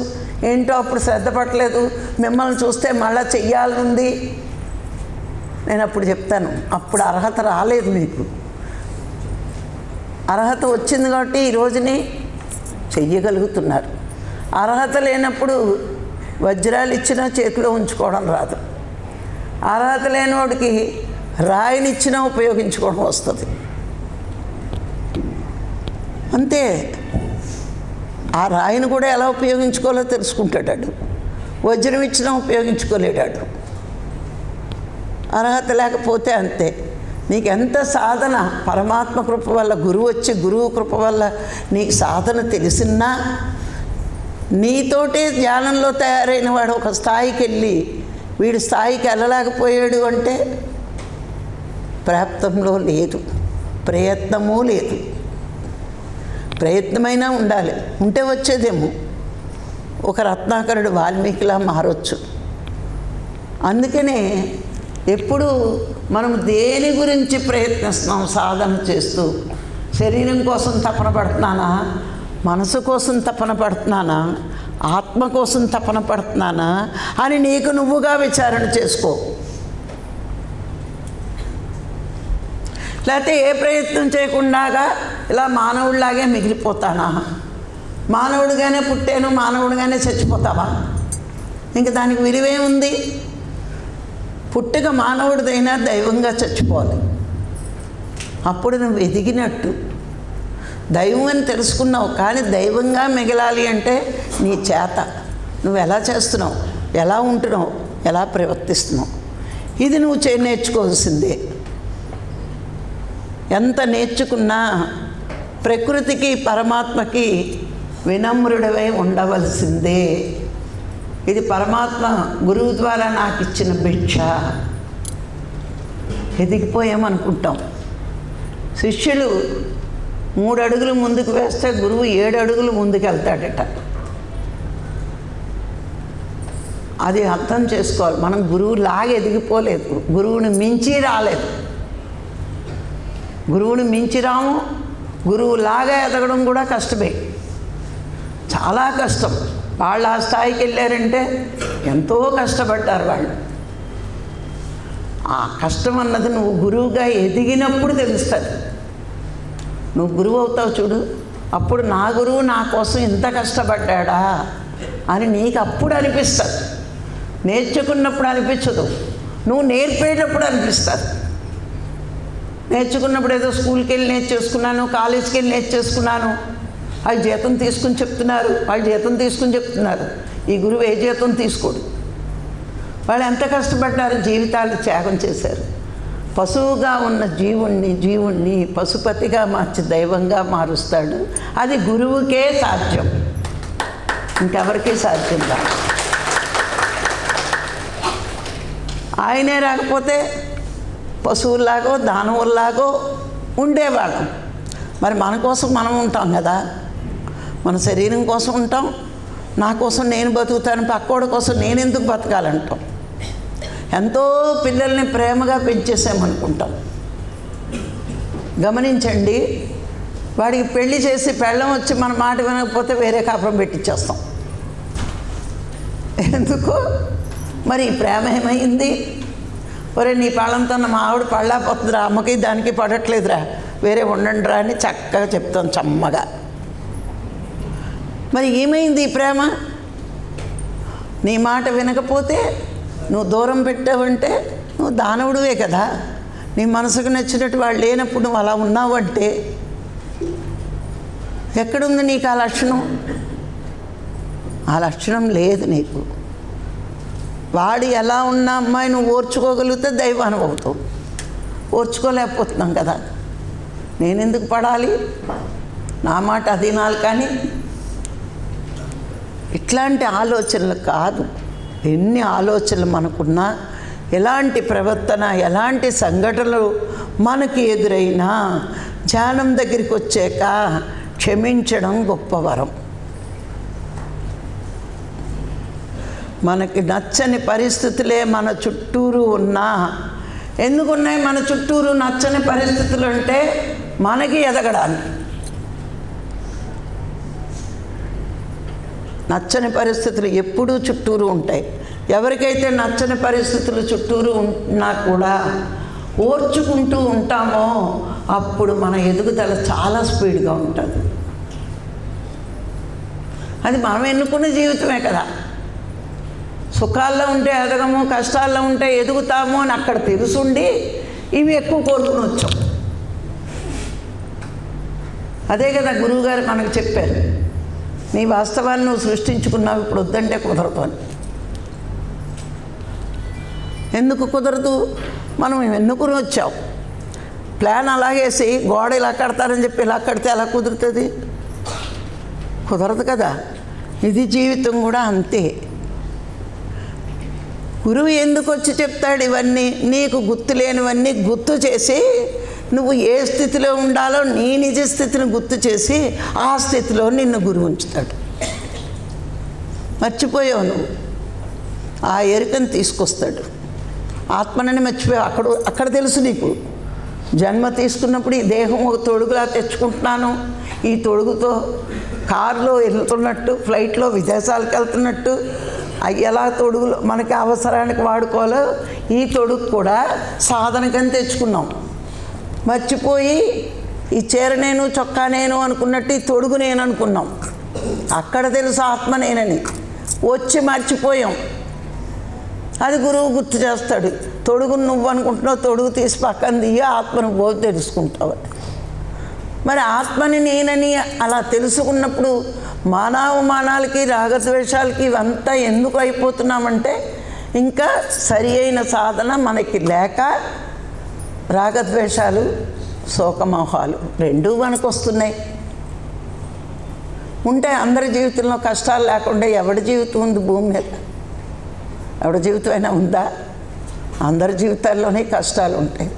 ఏంటో అప్పుడు శ్రద్ధ పట్టలేదు, మిమ్మల్ని చూస్తే మళ్ళీ చెయ్యాలనుంది. నేను అప్పుడు చెప్తాను, అప్పుడు అర్హత రాలేదు, మీకు అర్హత వచ్చింది కాబట్టి ఈ రోజుని చెయ్యగలుగుతున్నారు. అర్హత లేనప్పుడు వజ్రాలు ఇచ్చినా చేతిలో ఉంచుకోవడం రాదు. అర్హత లేనివాడికి రాయినిచ్చినా ఉపయోగించుకోవడం వస్తుంది. అంతే. ఆ రాయిని కూడా ఎలా ఉపయోగించుకోవాలో తెలుసుకుంటాడు. వజ్రం ఇచ్చినా ఉపయోగించుకోలేడాడు. అర్హత లేకపోతే అంతే. నీకు ఎంత సాధన పరమాత్మ కృప వల్ల, గురువు వచ్చి గురువు కృప వల్ల నీకు సాధన తెలిసినా నీతోటే ధ్యానంలో తయారైన వాడు ఒక స్థాయికి వెళ్ళి వీడి స్థాయికి వెళ్ళలేకపోయాడు అంటే ప్రాప్తంలో లేదు, ప్రయత్నమూ లేదు. ప్రయత్నమైనా ఉండాలి, ఉంటే వచ్చేదేమో. ఒక రత్నాకరుడు వాల్మీకిలా మారొచ్చు. అందుకనే ఎప్పుడు మనం దేని గురించి ప్రయత్నిస్తున్నాం సాధన చేస్తూ? శరీరం కోసం తపన పడుతున్నానా, మనసు కోసం తపన పడుతున్నానా, ఆత్మ కోసం తపన పడుతున్నానా అని నీకు నువ్వుగా విచారణ చేసుకో. లేకపోతే ఏ ప్రయత్నం చేయకుండా ఇలా మానవుడిలాగే మిగిలిపోతానా? మానవుడిగానే పుట్టాను, మానవుడిగానే చచ్చిపోతావా? ఇంక దానికి విలువేముంది? పుట్టుక మానవుడిదైనా దైవంగా చచ్చిపోవాలి. అప్పుడు నువ్వు ఎదిగినట్టు. దైవం అని తెలుసుకున్నావు, కానీ దైవంగా మిగలాలి అంటే నీ చేత నువ్వు ఎలా చేస్తున్నావు, ఎలా ఉంటున్నావు, ఎలా ప్రవర్తిస్తున్నావు, ఇది నువ్వు నేర్చుకోవాల్సిందే. ఎంత నేర్చుకున్నా ప్రకృతికి పరమాత్మకి వినమ్రుడవై ఉండవలసిందే. ఇది పరమాత్మ గురువు ద్వారా నాకు ఇచ్చిన భిక్ష. ఎదిగిపోయామనుకుంటాం. శిష్యులు 3 అడుగులు ముందుకు వేస్తే గురువు 7 అడుగులు ముందుకు వెళ్తాడట. అది అర్థం చేసుకోవాలి. మనం గురువులాగా ఎదిగిపోలేదు, గురువుని మించి రాలేదు. గురువుని మించి రాము. గురువులాగా ఎదగడం కూడా కష్టమే, చాలా కష్టం. వాళ్ళు ఆ స్థాయికి వెళ్ళారంటే ఎంతో కష్టపడ్డారు వాళ్ళు. ఆ కష్టం అన్నది నువ్వు గురువుగా ఎదిగినప్పుడు తెలుస్తుంది. నువ్వు గురువు అవుతావు చూడు, అప్పుడు నా గురువు నా కోసం ఇంత కష్టపడ్డా అని నీకు అప్పుడు అనిపిస్తుంది. నేర్చుకున్నప్పుడు అనిపించదు, నువ్వు నేర్పేటప్పుడు అనిపిస్తుంది. నేర్చుకున్నప్పుడు ఏదో స్కూల్కి వెళ్ళి నేర్చేసుకున్నాను, కాలేజీకి వెళ్ళి నేర్చేసుకున్నాను, వాళ్ళు జీతం తీసుకుని చెప్తున్నారు, వాళ్ళు జీతం తీసుకుని చెప్తున్నారు. ఈ గురువు ఏ జీతం తీసుకోడు. వాళ్ళు ఎంత కష్టపడ్డారు, జీవితాలు త్యాగం చేశారు. పశువుగా ఉన్న జీవుణ్ణి పశుపతిగా మార్చి దైవంగా మారుస్తాడు. అది గురువుకే సాధ్యం, ఇంకెవరికీ సాధ్యం కాదు. ఆయనే రాకపోతే పశువుల్లాగో దానవుల్లాగో ఉండేవాళ్ళం. మరి మన కోసం మనం ఉంటాం కదా, మన శరీరం కోసం ఉంటాం. నా కోసం నేను బతుకుతాను, పక్కోడి కోసం నేను ఎందుకు బతకాలంటాం. ఎంతో పిల్లల్ని ప్రేమగా పెంచేసామనుకుంటాం. గమనించండి, వాడికి పెళ్లి చేసి పెళ్ళం వచ్చి మన మాట వినకపోతే వేరే కాపురం పెట్టించేస్తాం. ఎందుకు మరి ఈ ప్రేమ ఏమైంది? ఒరే నీ పళ్ళంతో మా ఆవిడ పళ్ళాపోతుందిరా, అమ్మకి దానికి పడట్లేదురా, వేరే ఉండండి రా అని చక్కగా చెప్తాం చమ్మగా. మరి ఏమైంది ఈ ప్రేమ? నీ మాట వినకపోతే నువ్వు దూరం పెట్టావంటే నువ్వు దానవుడివే కదా. నీ మనసుకు నచ్చినట్టు వాళ్ళు లేనప్పుడు నువ్వు అలా ఉన్నావంటే ఎక్కడుంది నీకు ఆ లక్షణం? ఆ లక్షణం లేదు నీకు. వాడు ఎలా ఉన్న అమ్మాయి నువ్వు ఓర్చుకోగలిగితే దైవానం అవుతావు. ఓర్చుకోలేకపోతున్నాం కదా, నేనెందుకు పడాలి, నా మాట అధీనాలు. కానీ ఇట్లాంటి ఆలోచనలు కాదు. ఎన్ని ఆలోచనలు మనకున్నా, ఎలాంటి ప్రవర్తన, ఎలాంటి సంఘటనలు మనకి ఎదురైనా ధ్యానం దగ్గరికి వచ్చాక క్షమించడం గొప్ప వరం. మనకి నచ్చని పరిస్థితులే మన చుట్టూరు ఉన్నా, ఎందుకున్నాయి మన చుట్టూరు నచ్చని పరిస్థితులు అంటే మనకి ఎదగడానికి. నచ్చని పరిస్థితులు ఎప్పుడూ చుట్టూరు ఉంటాయి. ఎవరికైతే నచ్చని పరిస్థితులు చుట్టూరు ఉన్నా కూడా ఓర్చుకుంటూ ఉంటామో అప్పుడు మన ఎదుగుదల చాలా స్పీడ్గా ఉంటుంది. అది మనం ఎన్నుకున్న జీవితమే కదా. సుఖాల్లో ఉంటే ఎదగము, కష్టాల్లో ఉంటే ఎదుగుతాము అని అక్కడ తెలుసుండి ఇవి ఎక్కువ కోరుకుని వచ్చాం. అదే కదా గురువుగారు మనకు చెప్పారు, నీ వాస్తవాన్ని నువ్వు సృష్టించుకున్నావు, ఇప్పుడు వద్దంటే కుదరదు అని. ఎందుకు కుదరదు? మనం ఎన్నుకుని వచ్చావు. ప్లాన్ అలాగేసి గోడ ఇలా కడతారని చెప్పి ఇలా కడితే ఎలా కుదురుతుంది? కుదరదు కదా. ఇది జీవితం కూడా అంతే. గురువు ఎందుకు వచ్చి చెప్తాడు ఇవన్నీ? నీకు గుర్తు లేనివన్నీ గుర్తు చేసి నువ్వు ఏ స్థితిలో ఉండాలో నీ నిజ స్థితిని గుర్తు చేసి ఆ స్థితిలో నిన్ను గురువు ఉంచుతాడు. మర్చిపోయావు నువ్వు, ఆ ఎరుకను తీసుకొస్తాడు. ఆత్మనని మర్చిపోయావు. అక్కడ తెలుసు నీకు. జన్మ తీసుకున్నప్పుడు ఈ దేహం ఒక తొడుగులా తెచ్చుకుంటున్నాను, ఈ తొడుగుతో కారులో వెళ్తున్నట్టు, ఫ్లైట్లో విదేశాలకు వెళ్తున్నట్టు, ఎలా తొడుగులు మనకి అవసరానికి వాడుకోవాలో ఈ తొడుగు కూడా సాధనకని తెచ్చుకున్నాం. మర్చిపోయి ఈ చీర నేను, చొక్కా నేను అనుకున్నట్టు ఈ తొడుగు నేను అనుకున్నాం. అక్కడ తెలుసు ఆత్మ నేనని. వచ్చి మర్చిపోయాం. అది గురువు గుర్తు చేస్తాడు. తొడుగును నువ్వు అనుకుంటున్నావు, తొడుగు తీసి పక్కన దిగి ఆత్మను పోయి తెలుసుకుంటావు. మరి ఆత్మని నేనని అలా తెలుసుకున్నప్పుడు మానవమానాలకి, రాగద్వేషాలకి ఇవంతా ఎందుకు అయిపోతున్నామంటే ఇంకా సరి అయిన సాధన మనకి లేక రాగద్వేషాలు, శోకమోహాలు రెండూ మనకు వస్తున్నాయి. ఉంటే అందరి జీవితంలో కష్టాలు లేకుండా ఎవడి జీవితం ఉంది భూమి మీద? ఎవడి జీవితం అయినా ఉందా? అందరి జీవితాల్లోనే కష్టాలు ఉంటాయి.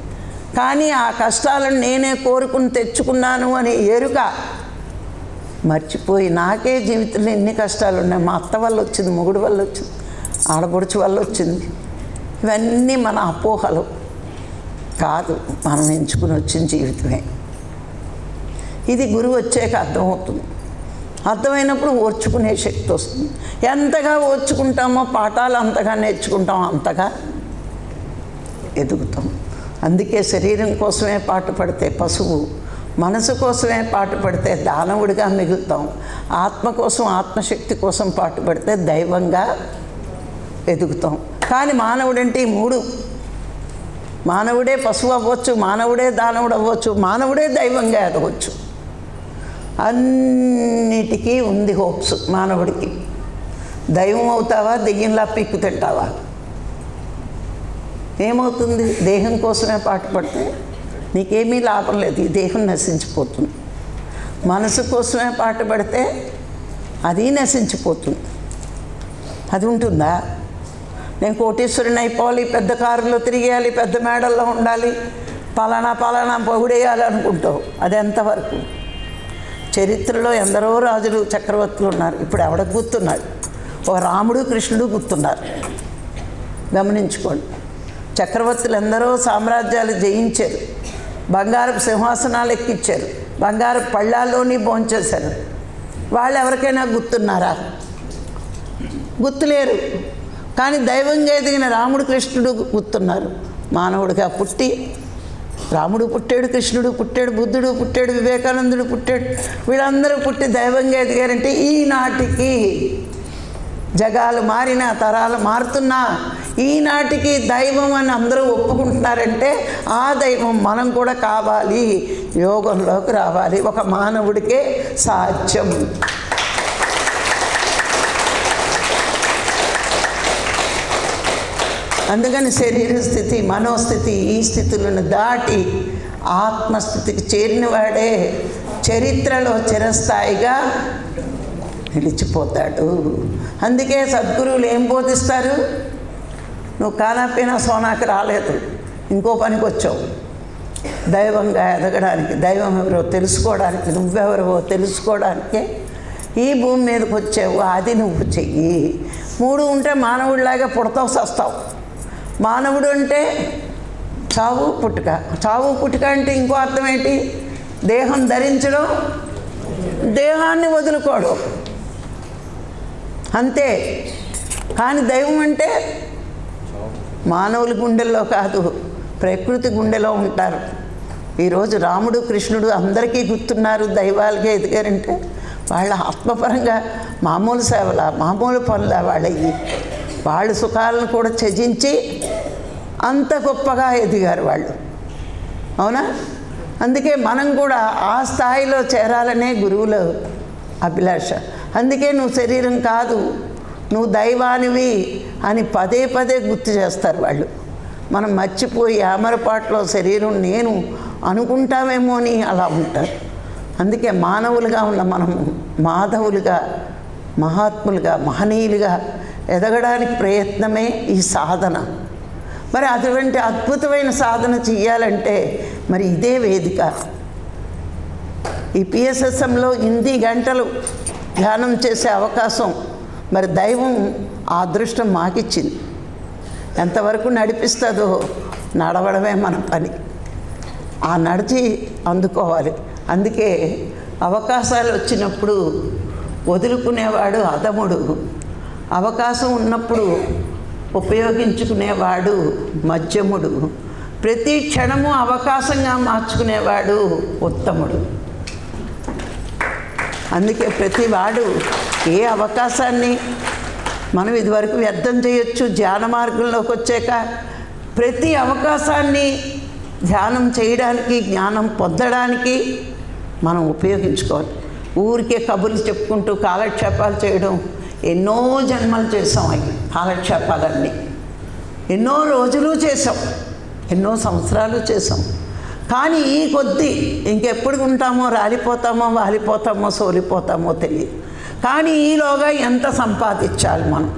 కానీ ఆ కష్టాలను నేనే కోరుకుని తెచ్చుకున్నాను అనే ఎరుక మర్చిపోయి నాకే జీవితంలో ఎన్ని కష్టాలు ఉన్నాయి. మా అత్త వల్ల వచ్చింది, మొగుడు వల్ల వచ్చింది, ఆడపడుచు వల్ల వచ్చింది. ఇవన్నీ మన అపోహలు కాదు, మనం ఎంచుకుని వచ్చిన జీవితమే. ఇది గురువు వచ్చాక అర్థమవుతుంది. అర్థమైనప్పుడు ఓర్చుకునే శక్తి వస్తుంది. ఎంతగా ఓర్చుకుంటామో పాఠాలు అంతగా నేర్చుకుంటాం, అంతగా ఎదుగుతాం. అందుకే శరీరం కోసమే పాటుపడితే పశువు, మనసు కోసమే పాటుపడితే దానవుడిగా మిగులుతాం. ఆత్మ కోసం, ఆత్మశక్తి కోసం పాటుపడితే దైవంగా ఎదుగుతాం. కానీ మానవుడంటే ఈ మూడు. మానవుడే పశువు అవ్వచ్చు, మానవుడే దానవుడు అవ్వచ్చు, మానవుడే దైవంగా ఎదగవచ్చు. అన్నిటికీ ఉంది హోప్స్ మానవుడికి. దైవం అవుతావా, దెయ్యంలా పీక్కు తింటావా? ఏమవుతుంది? దేహం కోసమే పాటుపడితే నీకేమీ లాభం లేదు, ఈ దేహం నశించిపోతుంది. మనసు కోసమే పాటుపడితే అది నశించిపోతుంది. అది ఉంటుందా? నేను కోటీశ్వరుని అయిపోవాలి, పెద్ద కారులో తిరిగేయాలి, పెద్ద మేడల్లో ఉండాలి, పలానా పొగుడేయాలి అనుకుంటావు. అది ఎంతవరకు? చరిత్రలో ఎందరో రాజులు, చక్రవర్తులు ఉన్నారు. ఇప్పుడు ఎవడకు గుర్తున్నాడు? ఒక రాముడు, కృష్ణుడు గుర్తున్నారు. గమనించుకోండి. చక్రవర్తులు ఎందరో సామ్రాజ్యాలు జయించారు. బంగారపు సింహాసనాలు ఎక్కించారు, బంగారపు పళ్ళాల్లోని భోంచేశారు. వాళ్ళు ఎవరికైనా గుర్తున్నారా? గుర్తులేరు. కానీ దైవంగా ఎదిగిన రాముడు కృష్ణుడు గుర్తున్నారు. మానవుడిగా పుట్టి రాముడు పుట్టాడు, కృష్ణుడు పుట్టాడు, బుద్ధుడు పుట్టాడు, వివేకానందుడు పుట్టాడు. వీళ్ళందరూ పుట్టి దైవంగా ఎదిగారంటే ఈనాటికి జగాలు మారినా, తరాలు మారుతున్నా, ఈనాటికి దైవం అని అందరూ ఒప్పుకుంటున్నారంటే ఆ దైవం మనం కూడా కావాలి, యోగంలోకి రావాలి. ఒక మానవుడికే సాధ్యం. అందుకని శరీర స్థితి, మనోస్థితి, ఈ స్థితులను దాటి ఆత్మస్థితికి చేరినవాడే చరిత్రలో చిరస్థాయిగా నిలిచిపోతాడు. అందుకే సద్గురువులు ఏం బోధిస్తారు? నువ్వు కానాపైనా సోనాకి రాలేదు, ఇంకో పనికి వచ్చావు. దైవంగా ఎదగడానికి, దైవం ఎవరో తెలుసుకోవడానికి, నువ్వెవరో తెలుసుకోవడానికే ఈ భూమి మీదకి వచ్చావు. అది నువ్వు చెయ్యి. 3 ఉంటే మానవుడిలాగా పుడతావు, చస్తావు. మానవుడు అంటే చావు పుట్టుక. చావు పుట్టుక అంటే ఇంకో అర్థం ఏంటి? దేహం ధరించడం, దేహాన్ని వదులుకోవడం, అంతే. కానీ దైవం అంటే మానవుల గుండెల్లో కాదు, ప్రకృతి గుండెలో ఉంటారు. ఈరోజు రాముడు కృష్ణుడు అందరికీ గుర్తున్నారు, దైవాలుగా ఎదిగారంటే వాళ్ళ ఆత్మపరంగా మామూలు సేవల, మామూలు పనుల వాళ్ళవి. వాళ్ళు సుఖాలను కూడా త్యజించి అంత గొప్పగా ఎదిగారు వాళ్ళు. అవునా? అందుకే మనం కూడా ఆ స్థాయిలో చేరాలనే గురువుల అభిలాష. అందుకే నువ్వు శరీరం కాదు, నువ్వు దైవానివి అని పదే పదే గుర్తు చేస్తారు వాళ్ళు. మనం మర్చిపోయి అమరపాటులో శరీరం నేను అనుకుంటామేమో అని అలా ఉంటారు. అందుకే మానవులుగా ఉన్న మనము మాధవులుగా, మహాత్ములుగా, మహనీయులుగా ఎదగడానికి ప్రయత్నమే ఈ సాధన. మరి అటువంటి అద్భుతమైన సాధన చెయ్యాలంటే మరి ఇదే వేదిక. ఈ పిఎస్ఎస్ఎంలో ఇన్ని గంటలు ధ్యానం చేసే అవకాశం మరి దైవం ఆ అదృష్టం మాకిచ్చింది. ఎంతవరకు నడిపిస్తుందో నడవడమే మన పని. ఆ నడిచి అందుకోవాలి. అందుకే అవకాశాలు వచ్చినప్పుడు వదులుకునేవాడు అధముడు, అవకాశం ఉన్నప్పుడు ఉపయోగించుకునేవాడు మధ్యముడు, ప్రతి క్షణము అవకాశంగా మార్చుకునేవాడు ఉత్తముడు. అందుకే ప్రతివాడు ఏ అవకాశాన్ని మనం ఇదివరకు వ్యర్థం చేయొచ్చు, ధ్యాన మార్గంలోకి వచ్చాక ప్రతి అవకాశాన్ని ధ్యానం చేయడానికి, జ్ఞానం పొందడానికి మనం ఉపయోగించుకోవాలి. ఊరికే కబుర్లు చెప్పుకుంటూ కాలక్షేపాలు చేయడం ఎన్నో జన్మలు చేసాం. అవి కాలక్షేపాలన్నీ ఎన్నో రోజులు చేసాం, ఎన్నో సంవత్సరాలు చేసాం. కానీ ఈ కొద్దీ ఇంకెప్పుడు ఉంటామో, రాలిపోతామో, వాలిపోతామో, సోలిపోతామో తెలియదు. కానీ ఈలోగా ఎంత సంపాదించాలి మనం,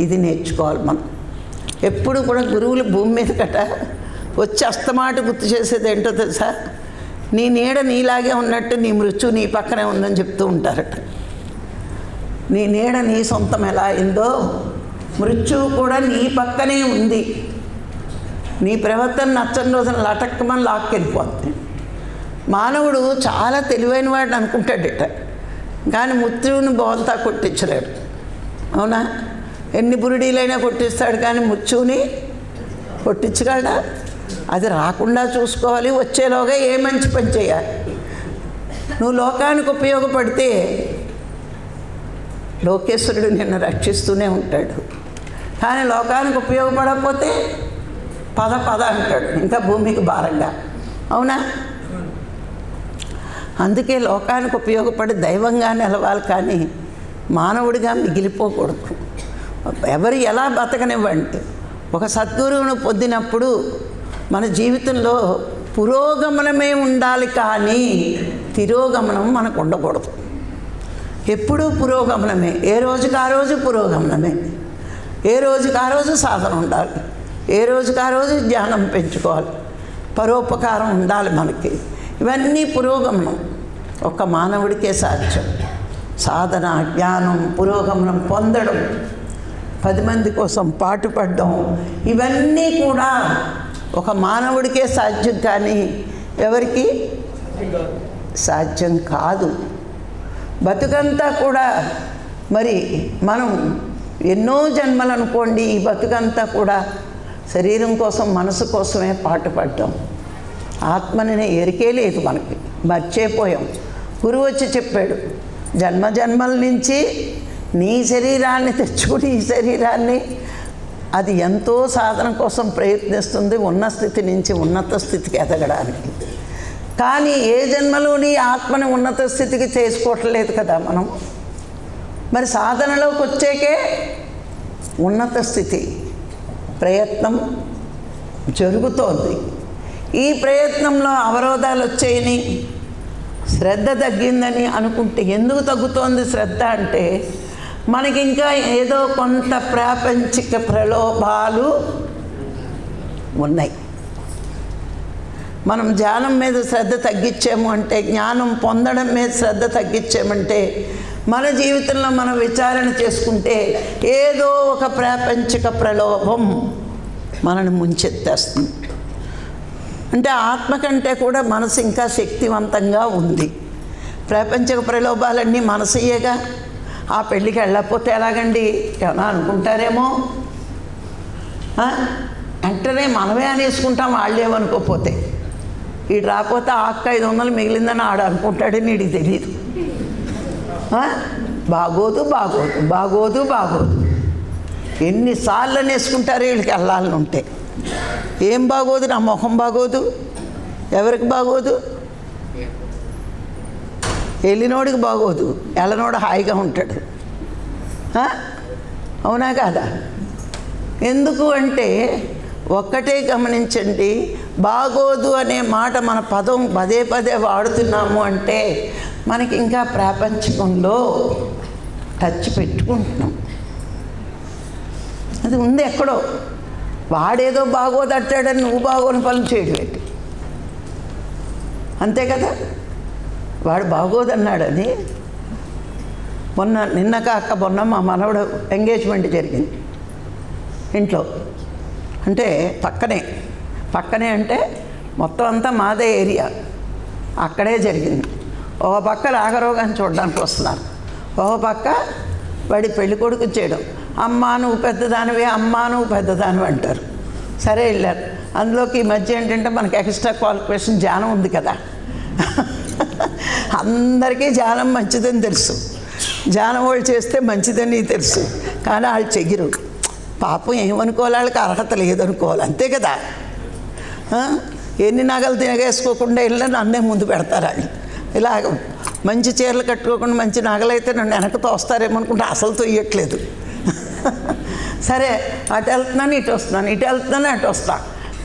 ఇది నేర్చుకోవాలి మనం. ఎప్పుడు కూడా గురువులు భూమి మీద కట వచ్చి అస్తమాట గుర్తు చేసేది ఏంటో తెలుసా? నీ నీడ నీలాగే ఉన్నట్టు నీ మృత్యు నీ పక్కనే ఉందని చెప్తూ ఉంటారట. నీ నీడ నీ సొంతం ఎలా అయిందో మృత్యువు కూడా నీ పక్కనే ఉంది. నీ ప్రవర్తన నచ్చని రోజున లటక్కమని లాక్కెళ్ళిపోతుంది. మానవుడు చాలా తెలివైన వాడిని అనుకుంటాడట, కానీ మృత్యువుని బోల్తా కొట్టించలేడు. అవునా? ఎన్ని బురుడీలైనా కొట్టిస్తాడు, కానీ మృత్యువుని కొట్టించగలడా? అది రాకుండా చూసుకోవాలి. వచ్చేలోగా ఏ మంచి పని చేయాలి. నువ్వు లోకానికి ఉపయోగపడితే లోకేశ్వరుడు నిన్ను రక్షిస్తూనే ఉంటాడు. కానీ లోకానికి ఉపయోగపడకపోతే పద పద అంటాడు, ఇంకా భూమికి భారంగా. అవునా? అందుకే లోకానికి ఉపయోగపడి దైవంగా నిలవాలి, కానీ మానవుడిగా మిగిలిపోకూడదు. ఎవరు ఎలా బతకనివ్వండి, ఒక సద్గురువును పొందినప్పుడు మన జీవితంలో పురోగమనమే ఉండాలి, కానీ తిరోగమనం మనకు ఉండకూడదు. ఎప్పుడూ పురోగమనమే, ఏ రోజుకి ఆ రోజు పురోగమనమే, ఏ రోజుకి ఆ రోజు సాధన ఉండాలి, ఏ రోజుకి ఆ రోజు జ్ఞానం పెంచుకోవాలి, పరోపకారం ఉండాలి మనకి. ఇవన్నీ పురోగమనం ఒక మానవుడికే సాధ్యం. సాధన, జ్ఞానం, పురోగమనం పొందడం, 10 మంది కోసం పాటుపడడం, ఇవన్నీ కూడా ఒక మానవుడికే సాధ్యం, కానీ ఎవరికి సాధ్యం కాదు. బతుకంతా కూడా మరి మనం ఎన్నో జన్మలు అనుకోండి, ఈ బతుకంతా కూడా శరీరం కోసం మనసు కోసమే పాటుపడ్డాం. ఆత్మని ఎరికే లేదు, మనకి మర్చిపోయాం. గురువు వచ్చి చెప్పాడు, జన్మ జన్మల నుంచి నీ శరీరాన్ని తెచ్చుకుని ఈ శరీరాన్ని అది ఎంతో సాధన కోసం ప్రయత్నిస్తుంది ఉన్న స్థితి నుంచి ఉన్నత స్థితికి ఎదగడానికి. కానీ ఏ జన్మలోని ఆత్మని ఉన్నత స్థితికి చేసుకోవట్లేదు కదా మనం. మరి సాధనలోకి వచ్చాకే ఉన్నత స్థితి ప్రయత్నం జరుగుతోంది. ఈ ప్రయత్నంలో అవరోధాలు వచ్చాయని, శ్రద్ధ తగ్గిందని అనుకుంటే, ఎందుకు తగ్గుతోంది శ్రద్ధ అంటే మనకి ఇంకా ఏదో కొంత ప్రాపంచిక ప్రలోభాలు ఉన్నాయి. మనం ధ్యానం మీద శ్రద్ధ తగ్గించాము అంటే, జ్ఞానం పొందడం మీద శ్రద్ధ తగ్గించామంటే, మన జీవితంలో మనం విచారణ చేసుకుంటే ఏదో ఒక ప్రాపంచిక ప్రలోభం మనని ముంచెత్తేస్తుంది. అంటే ఆత్మ కంటే కూడా మనసు ఇంకా శక్తివంతంగా ఉంది. ప్రాపంచిక ప్రలోభాలన్నీ మనసయ్యేగా. ఆ పెళ్ళికి వెళ్ళకపోతే ఎలాగండి ఏమన్నా అనుకుంటారేమో, వెంటనే మనమే అనేసుకుంటాం వాళ్ళేమనుకోపోతే. వీడు రాకపోతే ఆక్క 500 మిగిలిందని ఆడు అనుకుంటాడని వీడికి తెలియదు. బాగోదు బాగోదు బాగోదు బాగోదు ఎన్నిసార్లు అనేసుకుంటారు వీళ్ళకి వెళ్ళాలని ఉంటే. ఏం బాగోదు, నా మొహం బాగోదు. ఎవరికి బాగోదు? వెళ్ళినోడికి బాగోదు, వెళ్ళనోడు హాయిగా ఉంటాడు. అవునా కాదా? ఎందుకు అంటే ఒక్కటే గమనించండి, బాగోదు అనే మాట మన పదం పదే పదే వాడుతున్నాము అంటే మనకి ఇంకా ప్రాపంచికంలో టచ్ పెట్టుకుంటున్నాం. అది ఉంది ఎక్కడో. వాడేదో బాగోదట్టాడని నువ్వు బాగోని పనులు చేయడం ఏంటి? అంతే కదా. వాడు బాగోదన్నాడని నిన్న కాక మొన్న మా మనవడు ఎంగేజ్మెంట్ జరిగింది ఇంట్లో. అంటే పక్కనే అంటే మొత్తం అంతా మాదే ఏరియా, అక్కడే జరిగింది. ఒక పక్క రాఘరోగాన్ని చూడడానికి వస్తున్నారు, ఒక పక్క వాడి పెళ్లి కొడుకు చేయడం. అమ్మా నువ్వు పెద్దదానివే, అమ్మా నువ్వు పెద్దదానివి అంటారు. సరే వెళ్ళారు. అందులోకి ఈ మధ్య ఏంటంటే మనకి ఎక్స్ట్రా క్వాలిఫికేషన్ ధ్యానం ఉంది కదా. అందరికీ ధ్యానం మంచిదని తెలుసు, ధ్యానం వాళ్ళు చేస్తే మంచిదని తెలుసు, కానీ వాళ్ళు చెయ్యరు. పాపం ఏమనుకోవాలి, వాళ్ళకి అర్హత లేదనుకోవాలి, అంతే కదా. ఎన్ని నగలు తినగేసుకోకుండా వెళ్ళినా నన్నే ముందు పెడతారు వాళ్ళు. ఇలా మంచి చీరలు కట్టుకోకుండా మంచి నగలైతే నన్ను వెనక తోస్తారేమో అనుకుంటే అసలు తొయ్యట్లేదు. సరే అటు వెళ్తున్నాను ఇటు వస్తున్నాను, ఇటు వెళ్తున్నాను అటు వస్తా.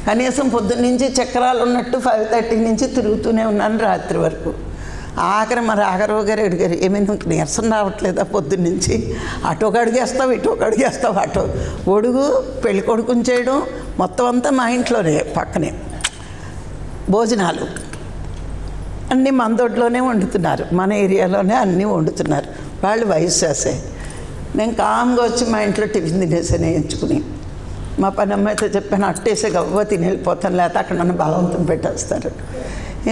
కనీసం పొద్దున్న నుంచి చక్రాలు ఉన్నట్టు 5:30 నుంచి తిరుగుతూనే ఉన్నాను రాత్రి వరకు. ఆఖరి మరి రాఘరావు గారు అడిగారు, ఏమైనా నీరసం రావట్లేదా పొద్దున్న నుంచి? అటు ఒక అడిగేస్తావు, ఇటు ఒక అడిగేస్తావు. అటు ఒడుగు పెళ్లి కొడుకుని చేయడం మొత్తం అంతా మా ఇంట్లోనే, పక్కనే భోజనాలు అన్నీ మన దొడ్లోనే వండుతున్నారు, మన ఏరియాలోనే అన్నీ వండుతున్నారు. వాళ్ళు వయసు చేసే. నేను కామ్గా వచ్చి మా ఇంట్లో టిఫిన్ తినేసాను ఎంచుకుని. మా పని అమ్మాయితో చెప్పాను, అట్టేసే గవ్వ తిని వెళ్ళిపోతాను, లేకపోతే అక్కడ నన్ను బలవంతం పెట్టేస్తారు.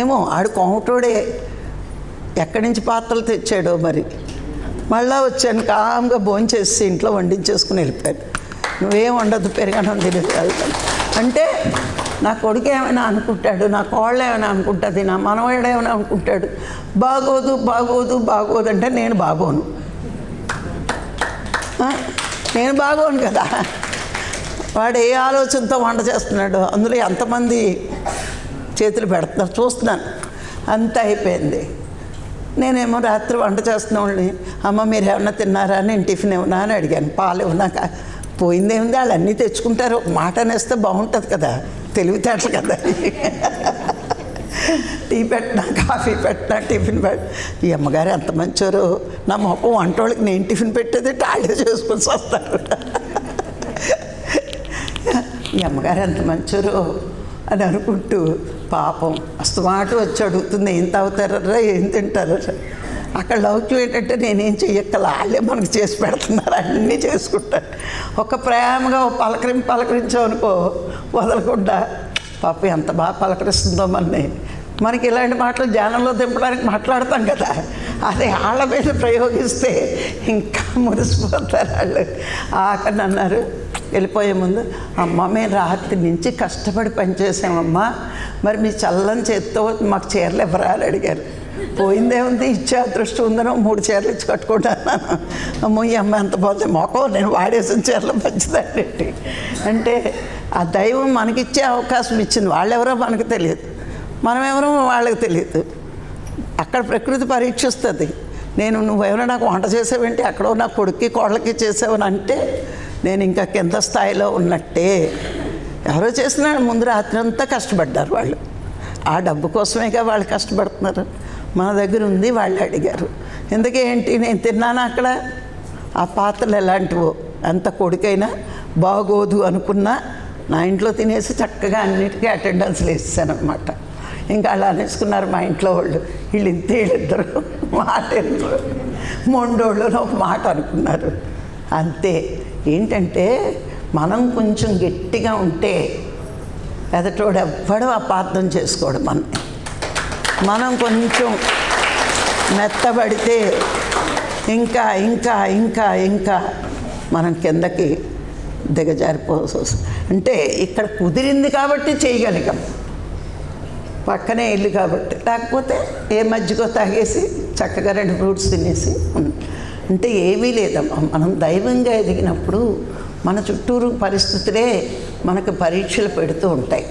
ఏమో ఆడు కోమటోడే, ఎక్కడి నుంచి పాత్రలు తెచ్చాడో మరి. మళ్ళీ వచ్చాను కామ్గా భోంచేసి ఇంట్లో వండించేసుకుని వెళ్ళిపోయాను. నువ్వేం వండదు, పెరగడం తినేసి వెళ్తాను అంటే నా కొడుకు ఏమైనా అనుకుంటాడు, నా కోళ్ళు ఏమైనా అనుకుంటుంది, నా మనవాడు ఏమైనా అనుకుంటాడు. బాగోదు బాగోదు బాగోదు అంటే నేను బాగోను కదా. వాడు ఏ ఆలోచనతో వంట చేస్తున్నాడు, అందులో ఎంతమంది చేతులు పెడుతున్నారు చూస్తున్నాను. అంత అయిపోయింది. నేనేమో రాత్రి వంట చేస్తున్న వాళ్ళని, అమ్మ మీరు ఏమన్నా తిన్నారా, నేను టిఫిన్ ఇవ్వనా అని అడిగాను. పాలు ఇవ్వనాక పోయిందేముంది, వాళ్ళు అన్నీ తెచ్చుకుంటారు, ఒక మాట అనేస్తే బాగుంటుంది కదా, తెలివితేటలు కదా. టీ పెట్టినా, కాఫీ పెట్టినా, టిఫిన్ ఈ అమ్మగారు ఎంత మంచోరు, నా మొప్ప వంటోళ్ళకి నేను టిఫిన్ పెట్టేది టాళీ చేసుకొని వస్తారు. ఈ అమ్మగారు ఎంత మంచోరు అని అనుకుంటూ పాపం అస్తమాట వచ్చి అడుగుతుంది, ఏం తాగుతారా, ఏం తింటారా. అక్కడ లౌక్యం ఏంటంటే నేనేం చెయ్యక్కల, వాళ్ళే మనకు చేసి పెడుతున్నారు, అన్నీ చేసుకుంటారు. ఒక ప్రేమగా పలకరించావు అనుకో వదలకుండా పాప ఎంత బాగా పలకరిస్తుందో మనకి ఇలాంటి మాటలు ధ్యానంలో దింపడానికి మాట్లాడతాం కదా, అదే వాళ్ళ మీద ప్రయోగిస్తే ఇంకా మురిసిపోతారు వాళ్ళు. ఆఖరిని అన్నారు వెళ్ళిపోయే ముందు, అమ్మ మేము రాత్రి నుంచి కష్టపడి పనిచేసామమ్మా, మరి మీ చల్లని చేత్తో మాకు చీరలు ఎవరా అని అడిగారు. పోయిందేముంది, ఇచ్చే అదృష్టం ఉందనో 3 చీరలు ఇచ్చి కట్టుకుంటాను. అమ్మో ఈ అమ్మ ఎంత బాగుంది, మొక్కో నేను వాడేసిన చీరలు మంచిదండి. అంటే ఆ దైవం మనకిచ్చే అవకాశం ఇచ్చింది. వాళ్ళెవరో మనకు తెలియదు, మనమెవరో వాళ్ళకి తెలియదు. అక్కడ ప్రకృతి పరీక్షిస్తుంది. నువ్వెవరో నాకు వంట చేసావేంటి, అక్కడో నా కొడుక్కి కోళ్ళకి చేసావని అంటే నేను ఇంకా కింద స్థాయిలో ఉన్నట్టే. ఎవరో చేసినా ముందు రాత్రి అంతా కష్టపడ్డారు వాళ్ళు. ఆ డబ్బు కోసమేగా వాళ్ళు కష్టపడుతున్నారు. మన దగ్గర ఉంది, వాళ్ళు అడిగారు. ఎందుకేంటి నేను తిన్నాను అక్కడ. ఆ పాత్రలు ఎలాంటివో, అంత కొడుకైనా బాగోదు అనుకున్నా నా ఇంట్లో తినేసి చక్కగా అన్నిటికీ అటెండెన్స్లు వేసేసాను అనమాట. ఇంకా అలా అనేసుకున్నారు మా ఇంట్లో వాళ్ళు, వీళ్ళిద్దరు మాట ఎదురు మొండోళ్ళు ఒక మాట అనుకున్నారు. అంతే. ఏంటంటే మనం కొంచెం గట్టిగా ఉంటే ఎదటోడు ఎవ్వడూ అపార్థం చేసుకోడు. మనం కొంచెం మెత్తబడితే ఇంకా ఇంకా ఇంకా ఇంకా మనం కిందకి దిగజారిపోవచ్చు. అంటే ఇక్కడ కుదిరింది కాబట్టి చేయగలిగాం, పక్కనే ఇల్లు కాబట్టి. లేకపోతే ఏ మజ్జిగో తాగేసి చక్కగా 2 ఫ్రూట్స్ తినేసి అంటే ఏమీ లేదమ్మా. మనం దైవంగా ఎదిగినప్పుడు మన చుట్టూరు పరిస్థితులే మనకు పరీక్షలు పెడుతూ ఉంటాయి.